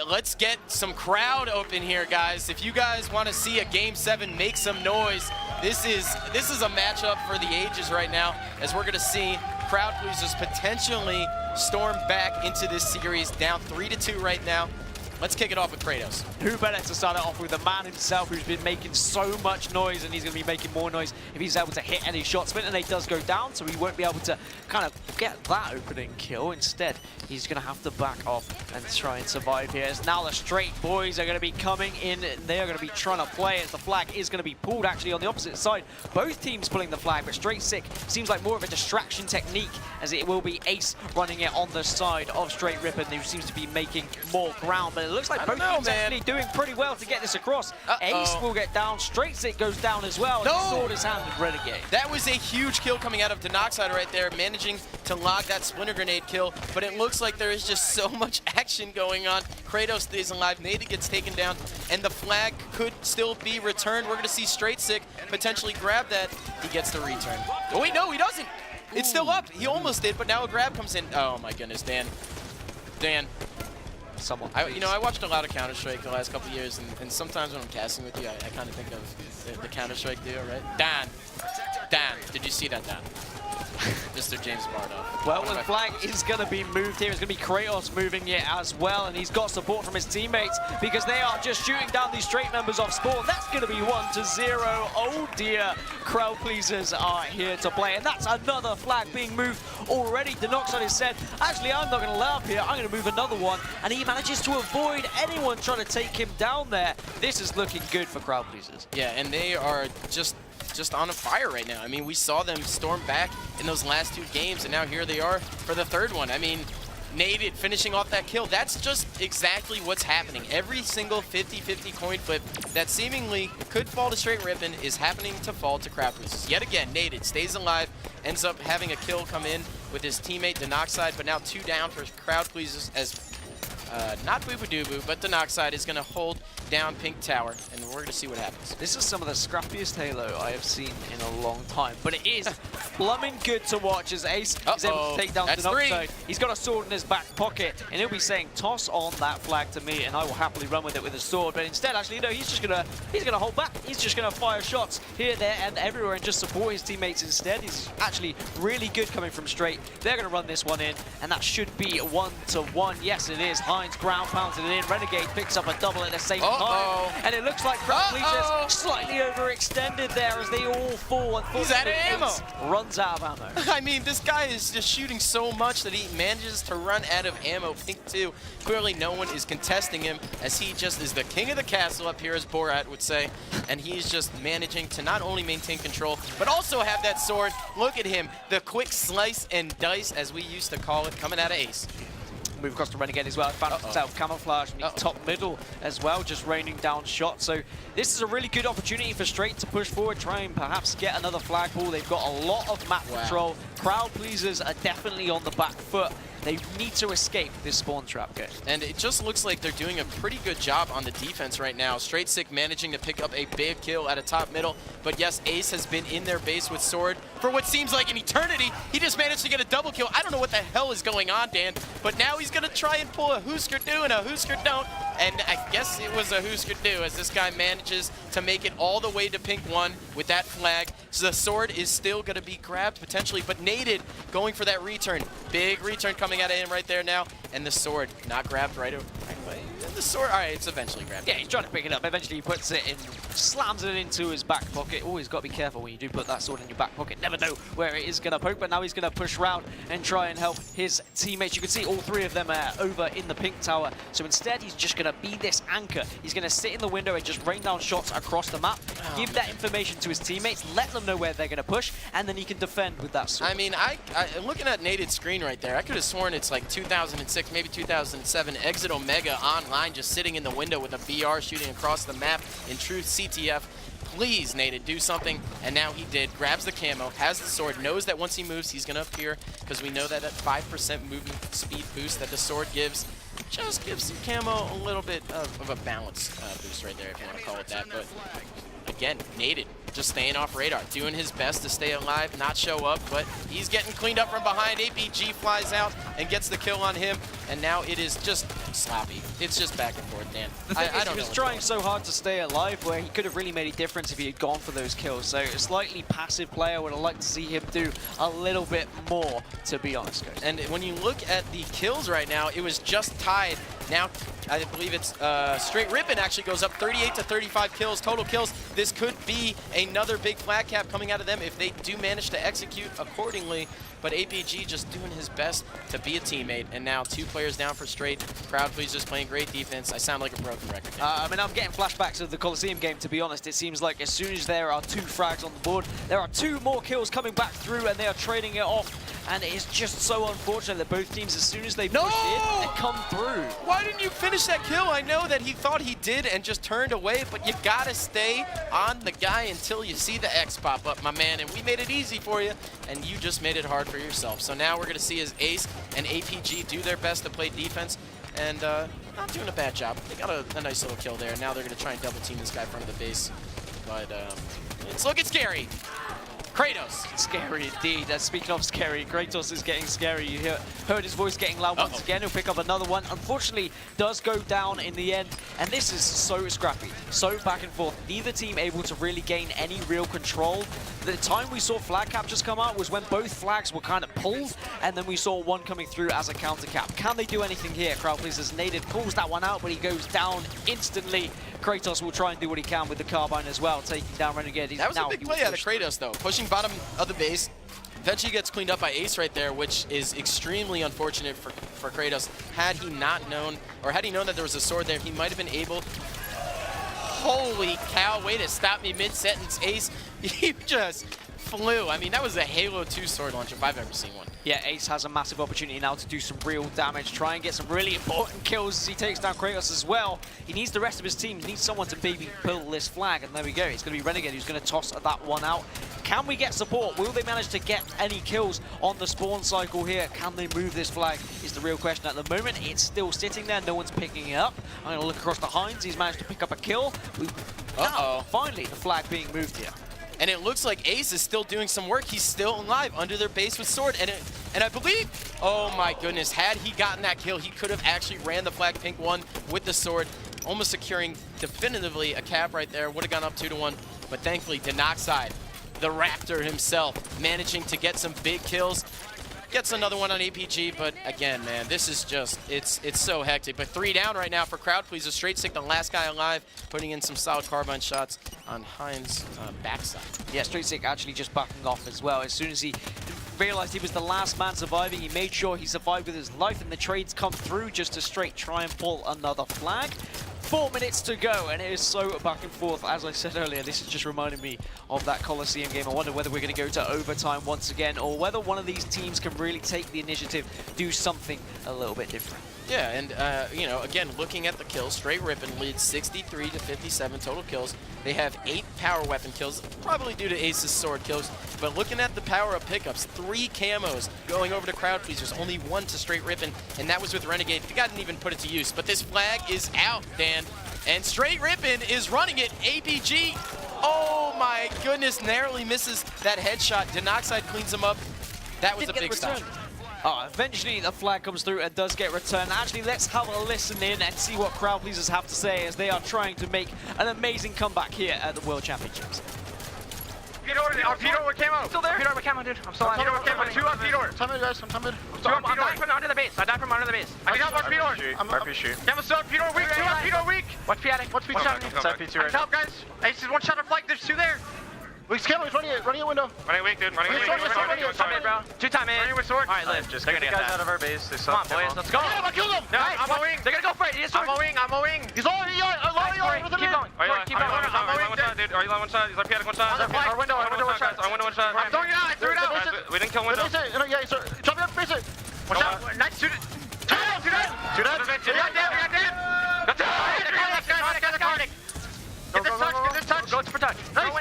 Let's get some crowd open here, guys. If you guys want to see a Game 7, make some noise. This is a matchup for the ages right now, as we're going to see crowd pleasers potentially storm back into this series, down 3-2 right now. Let's kick it off with Kratos. Who better to start it off with the man himself who's been making so much noise, and he's going to be making more noise if he's able to hit any shots. Splinter does go down, so he won't be able to kind of get that opening kill. Instead, he's going to have to back off and try and survive here. As now the Str8 boys are going to be coming in. They are going to be trying to play as the flag is going to be pulled actually on the opposite side. Both teams pulling the flag, but Str8 seems like more of a distraction technique, as it will be Ace running it on the side of Str8 Rippin, who seems to be making more ground. But it looks like both teams actually doing pretty well to get this across. Ace will get down, Str8 goes down as well, and the sword is handed Renegade. That was a huge kill coming out of Denoxide right there, managing to log that Splinter Grenade kill, but it looks like there is just so much action going on. Kratos stays alive, Nada gets taken down, and the flag could still be returned. We're going to see Str8 potentially grab that. He gets the return. Oh wait, no, he doesn't. It's still up. He almost did, but now a grab comes in. Oh my goodness, Dan. You know, I watched a lot of Counter-Strike the last couple of years, and sometimes when I'm casting with you, I kind of think of the Counter-Strike deal, right? Dan, did you see that, Dan? Mr. James Bardoff. Well, the flag is going to be moved here. It's going to be Kratos moving it as well, and he's got support from his teammates because they are just shooting down these Str8 members off spawn. That's going to be 1-0. Oh dear, crowd pleasers are here to play, and that's another flag being moved already. Denoxide has said, actually, I'm not going to laugh here. I'm going to move another one, and he manages to avoid anyone trying to take him down there. This is looking good for crowd pleasers. Yeah, and they are just on a fire right now. I mean, we saw them storm back in those last 2 games, and now here they are for the 3rd one. I mean, Naded finishing off that kill. That's just exactly what's happening. Every single 50-50 coin flip that seemingly could fall to Str8 Rippin is happening to fall to crowd pleasers. Yet again, Naded stays alive, ends up having a kill come in with his teammate Denoxide, but now 2 down for crowd pleasers as not Boo Boo Doo Boo, but Denoxide is going to hold down Pink Tower, and we're going to see what happens. This is some of the scrappiest Halo I have seen in a long time, but it is blooming good to watch as Ace is able to take down the Nocturne. He's got a sword in his back pocket, and he'll be saying, toss on that flag to me, and I will happily run with it with a sword. But instead, actually, no, he's gonna hold back. He's just gonna fire shots here, there, and everywhere, and just support his teammates instead. He's actually really good coming from Str8. They're gonna run this one in, and that should be 1-1. Yes, it is. Hines ground pounds it in. Renegade picks up a double at the same time, and it looks like Crowd slightly overextended there as they all fall. He's out of ammo. Runs out of ammo. I mean, this guy is just shooting so much that he manages to run out of ammo. Pink 2, clearly no one is contesting him, as he just is the king of the castle up here, as Borat would say, and he's just managing to not only maintain control, but also have that sword. Look at him, the quick slice and dice, as we used to call it, coming out of Ace. Move across to Renegade as well. Found himself camouflage in the top middle as well, just raining down shots. So this is a really good opportunity for Str8 to push forward, try and perhaps get another flagpole. They've got a lot of map control. Crowd pleasers are definitely on the back foot. They need to escape this spawn trap game. And it just looks like they're doing a pretty good job on the defense right now. Str8 Sick managing to pick up a big kill at a top middle. But yes, Ace has been in their base with sword for what seems like an eternity. He just managed to get a double kill. I don't know what the hell is going on, Dan, but now he's going to try and pull a Husker do and a Husker don't. And I guess it was a Husker do, as this guy manages to make it all the way to Pink 1 with that flag. So the sword is still going to be grabbed potentially, but naded going for that return. Big return coming out of him right there now. And the sword not grabbed right away. The sword, all right, it's eventually grabbed. Yeah, he's trying to pick it up. Eventually he puts it in, slams it into his back pocket. Always got to be careful when you do put that sword in your back pocket. Never know where it is going to poke, but now he's going to push round and try and help his teammates. You can see all three of them are over in the Pink Tower. So instead, he's just going to be this anchor. He's going to sit in the window and just rain down shots across the map, give that information to his teammates, let them know where they're going to push, and then he can defend with that sword. I mean, looking at Naded screen right there, I could have sworn it's like 2006, maybe 2007, Exit Omega online, just sitting in the window with a VR shooting across the map in true CTF. Please, Naded, do something. And now he did. Grabs the camo, has the sword, knows that once he moves, he's going to appear, because we know that 5% movement speed boost that the sword gives just gives some camo a little bit of a balance boost right there, if you want to call it that. But again, Naded just staying off radar, doing his best to stay alive, not show up, but he's getting cleaned up from behind. APG flies out and gets the kill on him, and now it is just sloppy. It's just back and forth, Dan. I don't know. He was trying so hard to stay alive where he could have really made a difference if he had gone for those kills. So a slightly passive player, would have liked to see him do a little bit more, to be honest, guys. And when you look at the kills right now, it was just tied. Now, I believe it's Str8 Rippin actually goes up 38 to 35 kills, total kills. This could be another big flag cap coming out of them if they do manage to execute accordingly. But APG just doing his best to be a teammate. And now 2 players down for Str8. Crowd please just playing great defense. I sound like a broken record. I mean, I'm getting flashbacks of the Coliseum game, to be honest. It seems like as soon as there are 2 frags on the board, there are 2 more kills coming back through, and they are trading it off. And it is just so unfortunate that both teams, as soon as they push in, they come through. Why didn't you finish that kill? I know that he thought he did and just turned away, but you gotta stay on the guy until you see the X pop up, my man. And we made it easy for you, and you just made it hard for yourself. So now we're gonna see as Ace and APG do their best to play defense, and not doing a bad job. They got a nice little kill there. Now they're gonna try and double team this guy in front of the base, but it's looking scary. Kratos. Scary indeed. Speaking of scary, Kratos is getting scary. You heard his voice getting loud once again. He'll pick up another one. Unfortunately, does go down in the end. And this is so scrappy, so back and forth. Neither team able to really gain any real control. The time we saw flag captures come out was when both flags were kind of pulled, and then we saw one coming through as a counter cap. Can they do anything here? Crowd pleasers. Naded pulls that one out, but he goes down instantly. Kratos will try and do what he can with the carbine as well, taking down Renegade. That was a big play out of Kratos, though. Pushing bottom of the base. Eventually gets cleaned up by Ace right there, which is extremely unfortunate for Kratos. Had he not known, or had he known that there was a sword there, he might have been able Holy cow, way to stop me mid-sentence, Ace. You just flew. I mean, that was a Halo 2 sword launch if I've ever seen one. Yeah, Ace has a massive opportunity now to do some real damage, try and get some really important kills as he takes down Kratos as well. He needs the rest of his team, he needs someone to maybe pull this flag, and there we go. It's going to be Renegade who's going to toss that one out. Can we get support? Will they manage to get any kills on the spawn cycle here? Can they move this flag is the real question at the moment. It's still sitting there, no one's picking it up. I'm going to look across the Heinz, he's managed to pick up a kill. Now, finally, the flag being moved here. And it looks like Ace is still doing some work. He's still alive under their base with sword. And I believe, oh my goodness, had he gotten that kill, he could have actually ran the flag pink one with the sword, almost securing definitively a cap right there. Would have gone up 2-1, but thankfully Denoxide, the Raptor himself, managing to get some big kills. Gets another one on APG, but again, man, this is just, it's so hectic. But 3 down right now for Crowd Pleaser. Str8 the last guy alive, putting in some solid carbine shots on Heinz' backside. Yeah, Str8 actually just backing off as well. As soon as he realized he was the last man surviving, he made sure he survived with his life, and the trades come through just to straight try and pull another flag. 4 minutes to go, and it is so back and forth. As I said earlier, this is just reminding me of that Coliseum game. I wonder whether we're going to go to overtime once again, or whether one of these teams can really take the initiative, do something a little bit different. Yeah, and you know, again, looking at the kills, Str8 Rippin leads 63 to 57 total kills. They have 8 power weapon kills, probably due to Ace's sword kills. But looking at the power-up pickups, 3 camos going over to Crowd Pleasers, only 1 to Str8 Rippin, and that was with Renegade. The guy didn't even put it to use, but this flag is out, Dan. And Str8 Rippin is running it. APG, oh my goodness, narrowly misses that headshot. Denoxide cleans him up. That was a big stop. Eventually the flag comes through and does get returned. Actually, let's have a listen in and see what Crowd Pleasers have to say as they are trying to make an amazing comeback here at the World Championships. Peter came out. Still there? Peter came out, dude. I'm still on. Peter came out. 2 on Peter. Tell me, guys. I'm coming. 2 on Peter. I died from under the base. I died from under the base. I need help on Peter. I'm RP shoot. Camel's still on Peter. Weak. 2 on Peter. Weak. What's P-Attic? What's P-Attic? It's FP2 right now. Help, guys. Ace is 1 shot of flank. There's 2 there. Weak camel. He's running a window. Running weak, dude. Running weak. Time in, bro. 2 time in. Running with sword. All right, live. Just They're get gonna the get guys that. out of our base. They Come on, boys. Let's go. I killed him. No, I'm a wing. They're gonna go for it. I'm a wing. I'm a wing. He's all Keep going. Keep going. I'm a wing, dude. Are you on one side? He's on P-Attic one side. Our window. Our window. One shot. I'm throwing it out. I threw it out. We didn't kill window. Yeah, sir. Jump in, face it. Watch out. Nice. Shoot it. Two dead. Shoot it. We got dead. Let's go. Get this touch. Go for touch. Throw a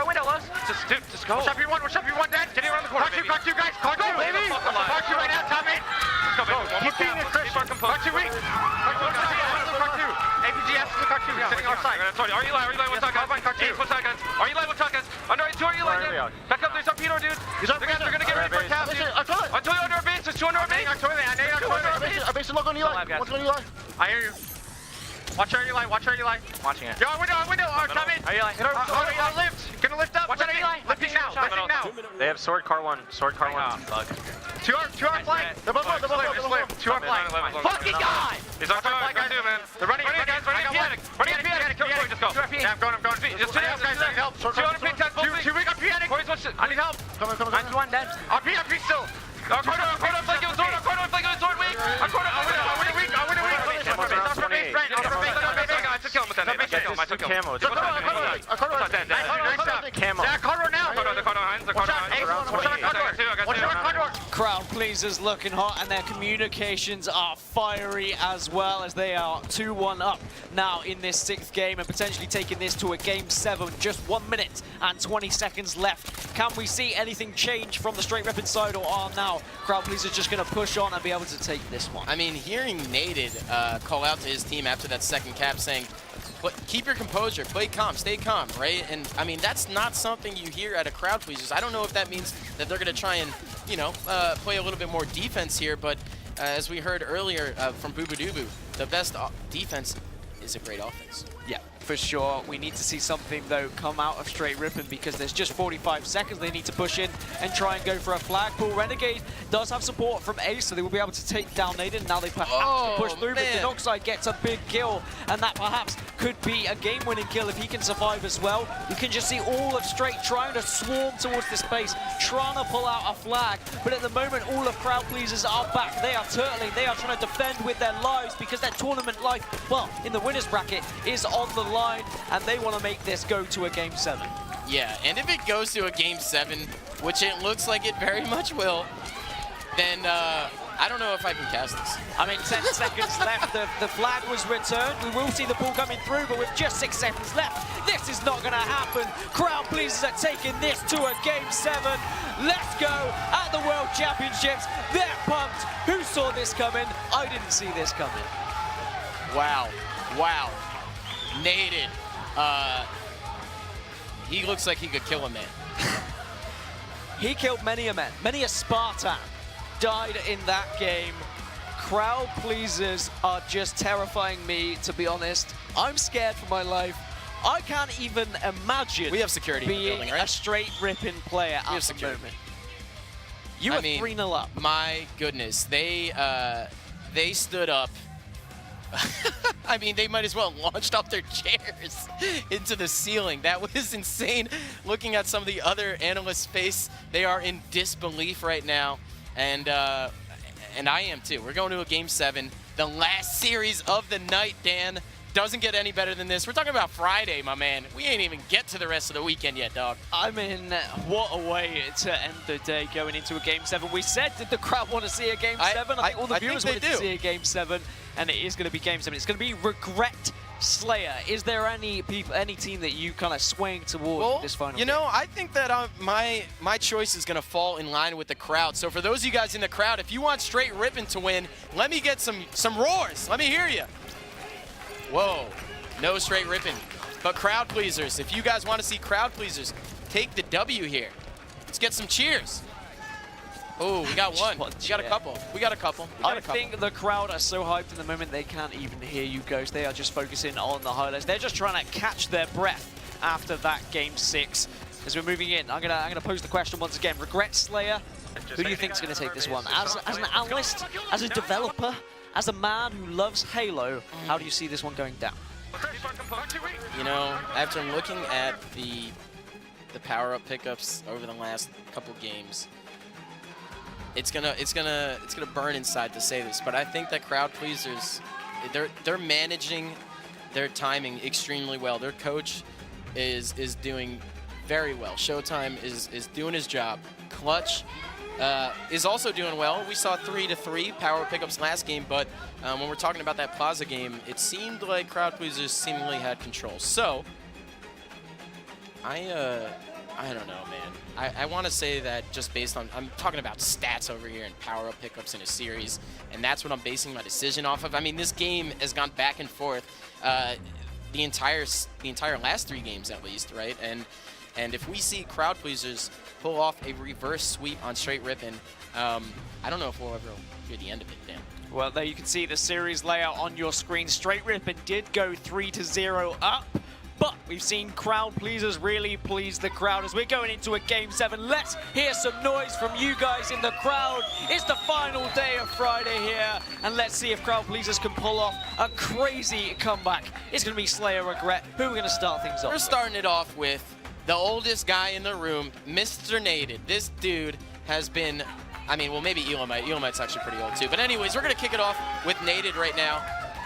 window, Los. Just go. Watch out, P1 dead. Get around the corner, baby. Clock 2, guys. Clock 2, baby. Clock 2 right now, top 8. Let's go, baby. Keep being a Christian. Clock 2 weak. Clock 2. APGS is Clock 2. He's sitting on side. Are you live? One side, guys. One side, guys. Are you live? One side, guys. Under 2, are you live? Back up, there's up Peter, dude. They're gonna get ready for a cap, dude. I told it. I told you under our base. There's 2 under our base. I based it look on Eli. What's on Eli? I hear you. Watch out, Eli. Watching it. Yo, window. Come in. Eli. Lift. Gonna lift up. Watch out, Eli. Lifting now. They have sword car 1. Sword car 1. Two on flank. They're both low. 2 on flank. Fucking God. He's on flank, guys, too, man. They're running, guys. Running P-Attic. Just go. Yeah, I'm going. Just 2 guys. I need help. 2 on pink guys. 2 weak on P-Attic. I need help. Come. Mine's 1 dead. On P still. Our corner flank with sword. Our corner flank with sword weak. Our corner weak. I took him. Crowd Pleasers looking hot, and their communications are fiery as well, as they are 2-1 up now in this 6th game and potentially taking this to a game 7. Just 1 minute and 20 seconds left. Can we see anything change from the Str8 Rippin side, or are now Crowd Pleasers just going to push on and be able to take this one? I mean, hearing Naded call out to his team after that second cap saying, keep your composure, play calm, stay calm, right? And I mean, that's not something you hear at a Crowd Pleasers. I don't know if that means that they're going to try and, you know, play a little bit more defense here, but as we heard earlier from Boobadooboo, the best defense is a great offense. Yeah, for sure. We need to see something, though, come out of Str8 Rippin, because there's just 45 seconds. They need to push in and try and go for a flag pull. Renegade does have support from Ace, so they will be able to take down Naden. Now they perhaps can push through, but Denoxide gets a big kill, and that perhaps could be a game-winning kill if he can survive as well. You can just see all of Str8 trying to swarm towards this space, trying to pull out a flag, but at the moment all of Crowd Pleasers are back. They are turtling, they are trying to defend with their lives because their tournament life, well, in the winner's bracket, is on the line, and they want to make this go to a Game 7. Yeah, and if it goes to a Game 7, which it looks like it very much will, then I don't know if I can cast this. I mean, 10 seconds left. The flag was returned. We will see the ball coming through, but with just 6 seconds left, this is not going to happen. Crowd Pleasers are taking this to a Game 7. Let's go at the World Championships. They're pumped. Who saw this coming? I didn't see this coming. Wow. Wow. Naden. He looks like he could kill a man. He killed many a man. Many a Spartan died in that game. Crowd Pleasers are just terrifying me, to be honest. I'm scared for my life. I can't even imagine we have security being in the building, right? a Str8 Rippin player at the moment. You were 3-0 up. My goodness, they stood up. I mean, they might as well have launched off their chairs into the ceiling. That was insane. Looking at some of the other analysts' face, they are in disbelief right now. And I am too. We're going to a Game 7. The last series of the night, Dan. Doesn't get any better than this. We're talking about Friday, my man. We ain't even get to the rest of the weekend yet, dog. I mean, what a way to end the day going into a Game 7. We said, did the crowd want to see a Game 7? I think all the viewers wanted to see a Game 7, and it is going to be Game 7. It's going to be Regret Slayer. Is there any team that you kind of swaying towards this final game? I think that my choice is going to fall in line with the crowd. So for those of you guys in the crowd, if you want Str8 Rippin to win, let me get some roars. Let me hear you. Whoa, no Str8 Rippin. But Crowd Pleasers, if you guys want to see Crowd Pleasers take the W here, let's get some cheers. Oh, we got one. We got a couple. We got a couple. I think the crowd are so hyped in the moment they can't even hear you, Ghost. They are just focusing on the highlights. They're just trying to catch their breath after that Game 6. As we're moving in, I'm gonna pose the question once again. Regret Slayer, who do you think is going to take this one? As an analyst, as a developer, as a man who loves Halo, how do you see this one going down? After looking at the power-up pickups over the last couple games, it's gonna burn inside to say this, but I think that Crowd Pleasers, they're managing their timing extremely well. Their coach is doing very well. Showtime is doing his job. Clutch is also doing well. We saw 3-3 power pickups last game, but when we're talking about that Plaza game, it seemed like Crowd Pleasers seemingly had control. So, I don't know, man. I want to say that just based on, I'm talking about stats over here and power-up pickups in a series, and that's what I'm basing my decision off of. I mean, this game has gone back and forth the entire last 3 games at least, right? And if we see Crowd Pleasers pull off a reverse sweep on Str8 Rippin, I don't know if we'll ever hear the end of it, Dan. Well, there you can see the series layout on your screen. Str8 Rippin did go 3-0 up, but we've seen Crowd Pleasers really please the crowd as we're going into a Game 7. Let's hear some noise from you guys in the crowd. It's the final day of Friday here, and let's see if Crowd Pleasers can pull off a crazy comeback. It's going to be Slayer Regret. Who are we going to start things off with? We're starting it off with the oldest guy in the room, Mr. Naden. This dude has been, I mean, well, maybe Elamite. Elamite's actually pretty old too. But anyways, we're going to kick it off with Naden right now.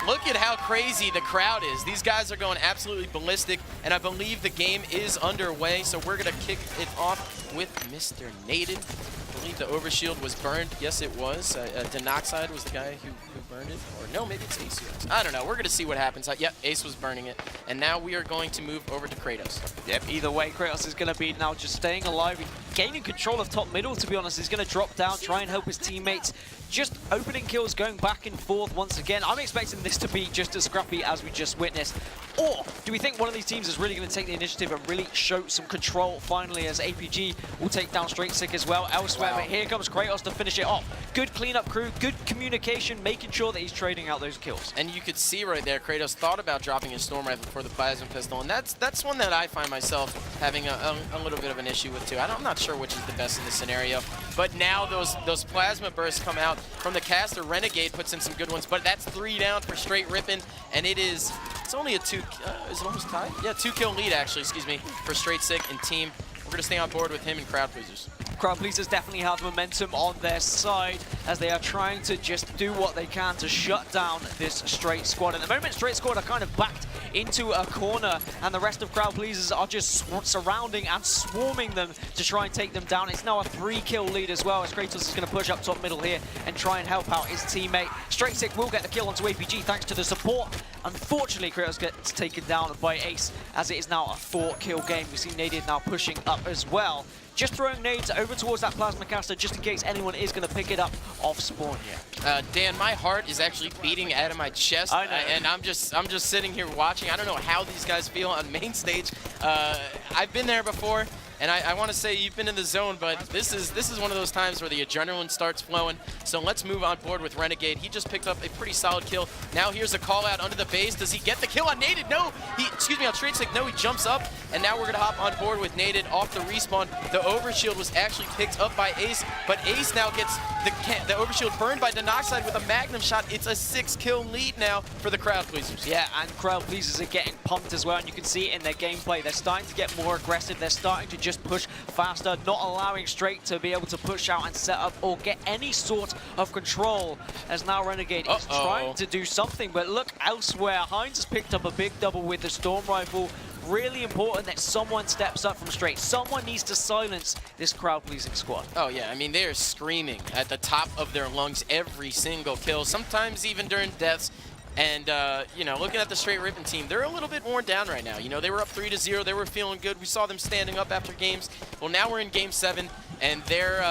Look at how crazy the crowd is. These guys are going absolutely ballistic, and I believe the game is underway. So we're going to kick it off with Mr. Naden. I believe the overshield was burned. Yes, it was. Denoxide was the guy who burned it. Or no, maybe it's Ace. I don't know. We're going to see what happens. Yep, Ace was burning it. And now we are going to move over to Kratos. Yep, either way, Kratos is going to be now just staying alive, gaining control of top middle, to be honest. He's going to drop down, try and help his teammates. Just opening kills, going back and forth once again. I'm expecting this to be just as scrappy as we just witnessed. Or do we think one of these teams is really going to take the initiative and really show some control finally, as APG will take down Straight Sick as well elsewhere? But here comes Kratos to finish it off. Good cleanup crew, good communication, making sure that he's trading out those kills. And you could see right there, Kratos thought about dropping his Storm Rifle for the Plasma Pistol, and that's one that I find myself having a little bit of an issue with too. I'm not sure sure which is the best in this scenario. But now those plasma bursts come out from the caster. Renegade puts in some good ones, but that's 3 down for Str8 Rippin, and it's only a is it almost tied? Yeah, 2-kill lead actually, excuse me, for Str8 and team. We're gonna stay on board with him and Crowd Pleasers. Crowd Pleasers definitely have momentum on their side as they are trying to just do what they can to shut down this Str8 squad. At the moment, Str8 squad are kind of backed into a corner, and the rest of Crowd Pleasers are just surrounding and swarming them to try and take them down. It's now a 3-kill lead as well, as Kratos is going to push up top middle here and try and help out his teammate. Str8 will get the kill onto APG thanks to the support. Unfortunately, Kratos gets taken down by Ace as it is now a 4-kill game. We see Naded now pushing up as well. Just throwing nades over towards that plasma caster just in case anyone is going to pick it up off spawn here. Dan, my heart is actually beating out of my chest, and I'm just sitting here watching. I don't know how these guys feel on main stage. I've been there before, and I want to say you've been in the zone, but this is one of those times where the adrenaline starts flowing. So let's move on board with Renegade. He just picked up a pretty solid kill. Now here's a call out under the base. Does he get the kill on Naded? No, excuse me, on Str8 no, he jumps up, and now we're gonna hop on board with Naded off the respawn. The overshield was actually picked up by Ace, but Ace now gets the overshield burned by Denoxide with a magnum shot. It's a 6-kill lead now for the Crowd Pleasers. Yeah, and Crowd Pleasers are getting pumped as well, and you can see it in their gameplay. They're starting to get more aggressive. They're starting to just push faster, not allowing Str8 to be able to push out and set up or get any sort of control, as now Renegade is trying to do something. But look elsewhere, Heinz has picked up a big double with the Storm Rifle. Really important that someone steps up from Str8. Someone needs to silence this crowd-pleasing squad. Oh yeah, I mean, they are screaming at the top of their lungs every single kill, sometimes even during deaths. And, you know, looking at the Str8 Rippin team, they're a little bit worn down right now. You know, they were up 3-0. They were feeling good. We saw them standing up after games. Well, now we're in Game 7, and their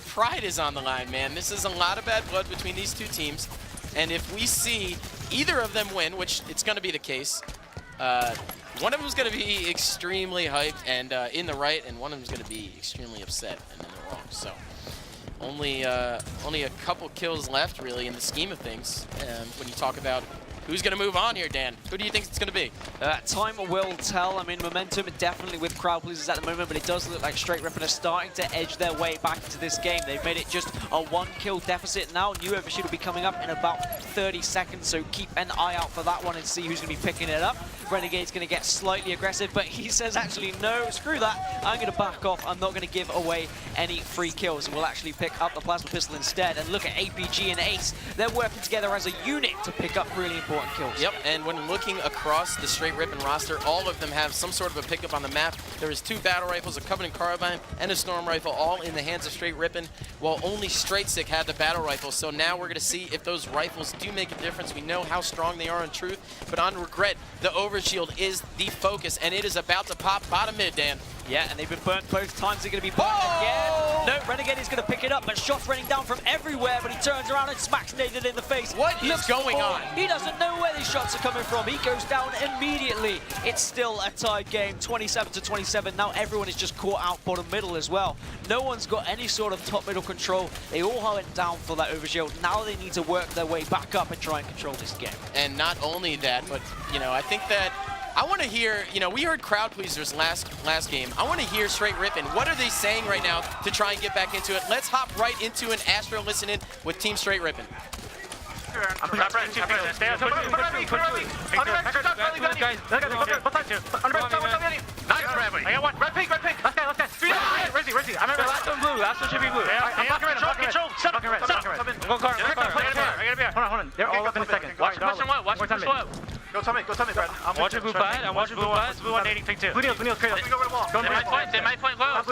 pride is on the line, man. This is a lot of bad blood between these two teams. And if we see either of them win, which it's going to be the case, one of them is going to be extremely hyped and in the right, and one of them is going to be extremely upset and in the wrong. So only a couple kills left, really, in the scheme of things. When you talk about who's going to move on here, Dan, who do you think it's going to be? Time will tell. I mean, momentum definitely with Crowd Pleasers at the moment, but it does look like Str8 Rippin are starting to edge their way back into this game. They've made it just a 1-kill deficit now. New overshoot will be coming up in about 30 seconds, so keep an eye out for that one and see who's going to be picking it up. Renegade's going to get slightly aggressive, but he says, actually, no, screw that. I'm going to back off. I'm not going to give away any free kills, and we'll actually pick up the plasma pistol instead. And look at APG and Ace. They're working together as a unit to pick up really important kills. Yep, and when looking across the Str8 Rippin roster, all of them have some sort of a pickup on the map. There is 2 battle rifles, a Covenant Carbine, and a Storm Rifle, all in the hands of Str8 Rippin, while only Str8 had the battle rifle. So now we're going to see if those rifles do make a difference. We know how strong they are in truth, but on regret, the overshield is the focus, and it is about to pop bottom mid, Dan. Yeah, and they've been burnt both times. They're going to be burnt again. No, Renegade is going to pick it up, but shots raining down from everywhere, but he turns around and smacks Naded in the face. What is going on? He doesn't know where these shots are coming from. He goes down immediately. It's still a tied game, 27-27. Now everyone is just caught out bottom middle as well. No one's got any sort of top middle control. They all went down for that overshield. Now they need to work their way back up and try and control this game. And not only that, but, you know, I think that I want to hear, you know, we heard Crowd Pleasers last game. I want to hear Str8 Rippin. What are they saying right now to try and get back into it? Let's hop right into an Astro listen-in with Team Str8 Rippin. They're all up in a second. Watch this one. Go tell me, Brad. I'm watching blue fight. I'm watching blue fight. Blue one nading thing too. Blue needle, clear. They might point low.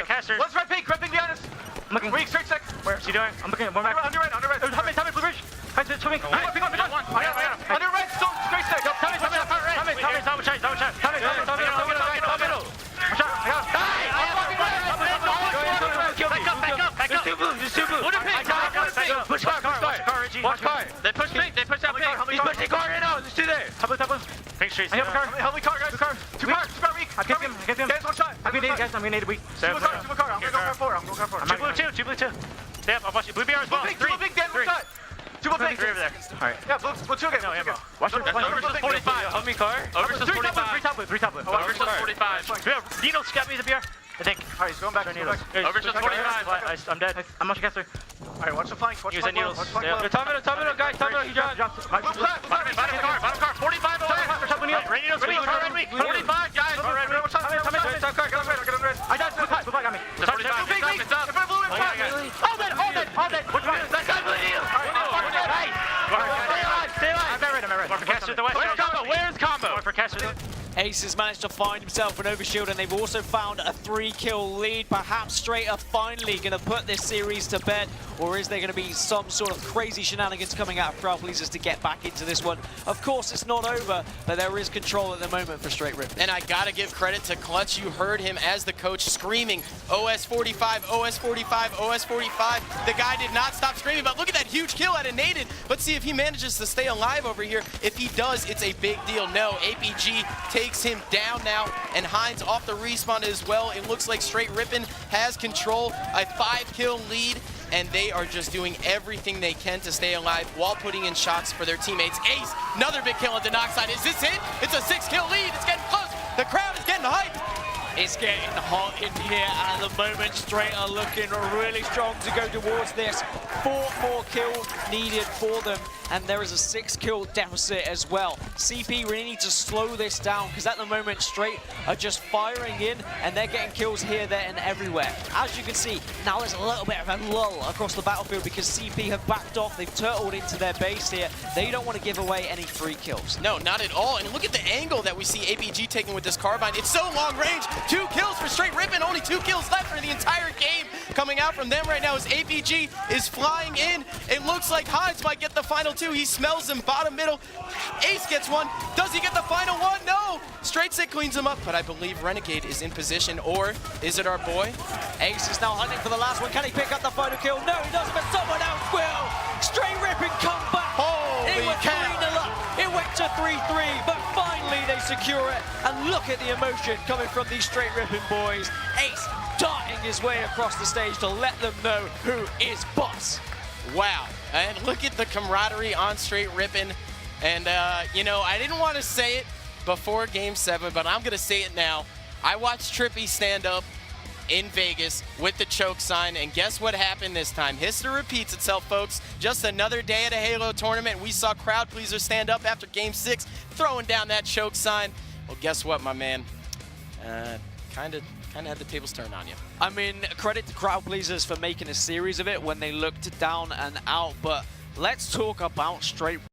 Casters. Let's red pink, be honest. I'm looking. Weak, Str8. Where's he doing? I'm looking at one back. Under red. Tell me, blue bridge. Heinz, swimming. I got one. I got him. Under red, still Str8. Tell me, double check. Tell me. Back up. There's two blue. Push car, Reggie. Watch car. They push pink. They push out pink. He's pushing car right now. There's 2 there. Top blue. Pink streets. I have a car. Help me car, guys. Two cars weak. I get him. Guys, one shot. I'm gonna need a weak. Two car. I'm gonna go car 4. Two blue 2. Damn, I'll watch you. Blue BR as well. Two big, Dan, one shot. Two blue pink. 3 over there. Alright. Yeah, blue 2 again. No, ammo. Watch your 45. Help me car. Over 45. 3 top blue. Over 45. Needles got me the BR. I think. Alright, he's going back. Over to 25. I'm dead. I'm much caster. Alright, watch the flank. Watch the flank. Top middle, guys. Top middle, he dropped. Bottom car. 45 away. Rainy needles, 45, guys. I died. Blue flag got me. It's 45. It's up. All dead. Which one? That's not blue. Stay alive. I'm red. For Caster the west. Where's combo? For Caster. Ace has managed to find himself an overshield, and they've also found a 3-kill lead. Perhaps Str8 are finally going to put this series to bed, or is there going to be some sort of crazy shenanigans coming out of Crowd Pleasers to get back into this one? Of course, it's not over, but there is control at the moment for Str8 Rippin. And I gotta give credit to Clutch. You heard him as the coach screaming, OS 45, OS 45, OS 45. The guy did not stop screaming, but look at that huge kill out of Naden. Let's see if he manages to stay alive over here. If he does, it's a big deal. No, APG takes him down now, and Hines off the respawn as well. It looks like Str8 Rippin has control, a 5-kill lead, and they are just doing everything they can to stay alive while putting in shots for their teammates. Ace, another big kill on the knock side. Is this it? It's a 6-kill lead. It's getting close. The crowd is getting hyped. It's getting hot in here, and at the moment, Str8 are looking really strong to go towards this. 4 more kills needed for them, and there is a 6-kill deficit as well. CP really need to slow this down, because at the moment, Str8 are just firing in, and they're getting kills here, there, and everywhere. As you can see, now there's a little bit of a lull across the battlefield, because CP have backed off. They've turtled into their base here. They don't want to give away any free kills. No, not at all. And look at the angle that we see APG taking with this carbine. It's so long range. 2 kills for Str8 Rippin. Only 2 kills left for the entire game. Coming out from them right now as APG is flying in. It looks like Hines might get the final 2. He smells them bottom middle. Ace gets one. Does he get the final one? No. Str8 cleans him up, but I believe Renegade is in position. Or is it our boy? Ace is now hunting for the last one. Can he pick up the final kill? No, he doesn't, but someone else will. Str8 Rippin come back. Holy it went cow. 3-0 up. It went to 3-3, but finally they secure it. And look at the emotion coming from these Str8 Rippin boys. Ace darting his way across the stage to let them know who is boss. Wow. And look at the camaraderie on Str8 Rippin. And, you know, I didn't want to say it before Game 7, but I'm going to say it now. I watched Trippy stand up in Vegas with the choke sign, and guess what happened this time? History repeats itself, folks. Just another day at a Halo tournament. We saw Crowd Pleaser stand up after Game 6, throwing down that choke sign. Well, guess what, my man? Kind of had the tables turned on you. I mean, credit to Crowd Pleasers for making a series of it when they looked down and out, but let's talk about Str8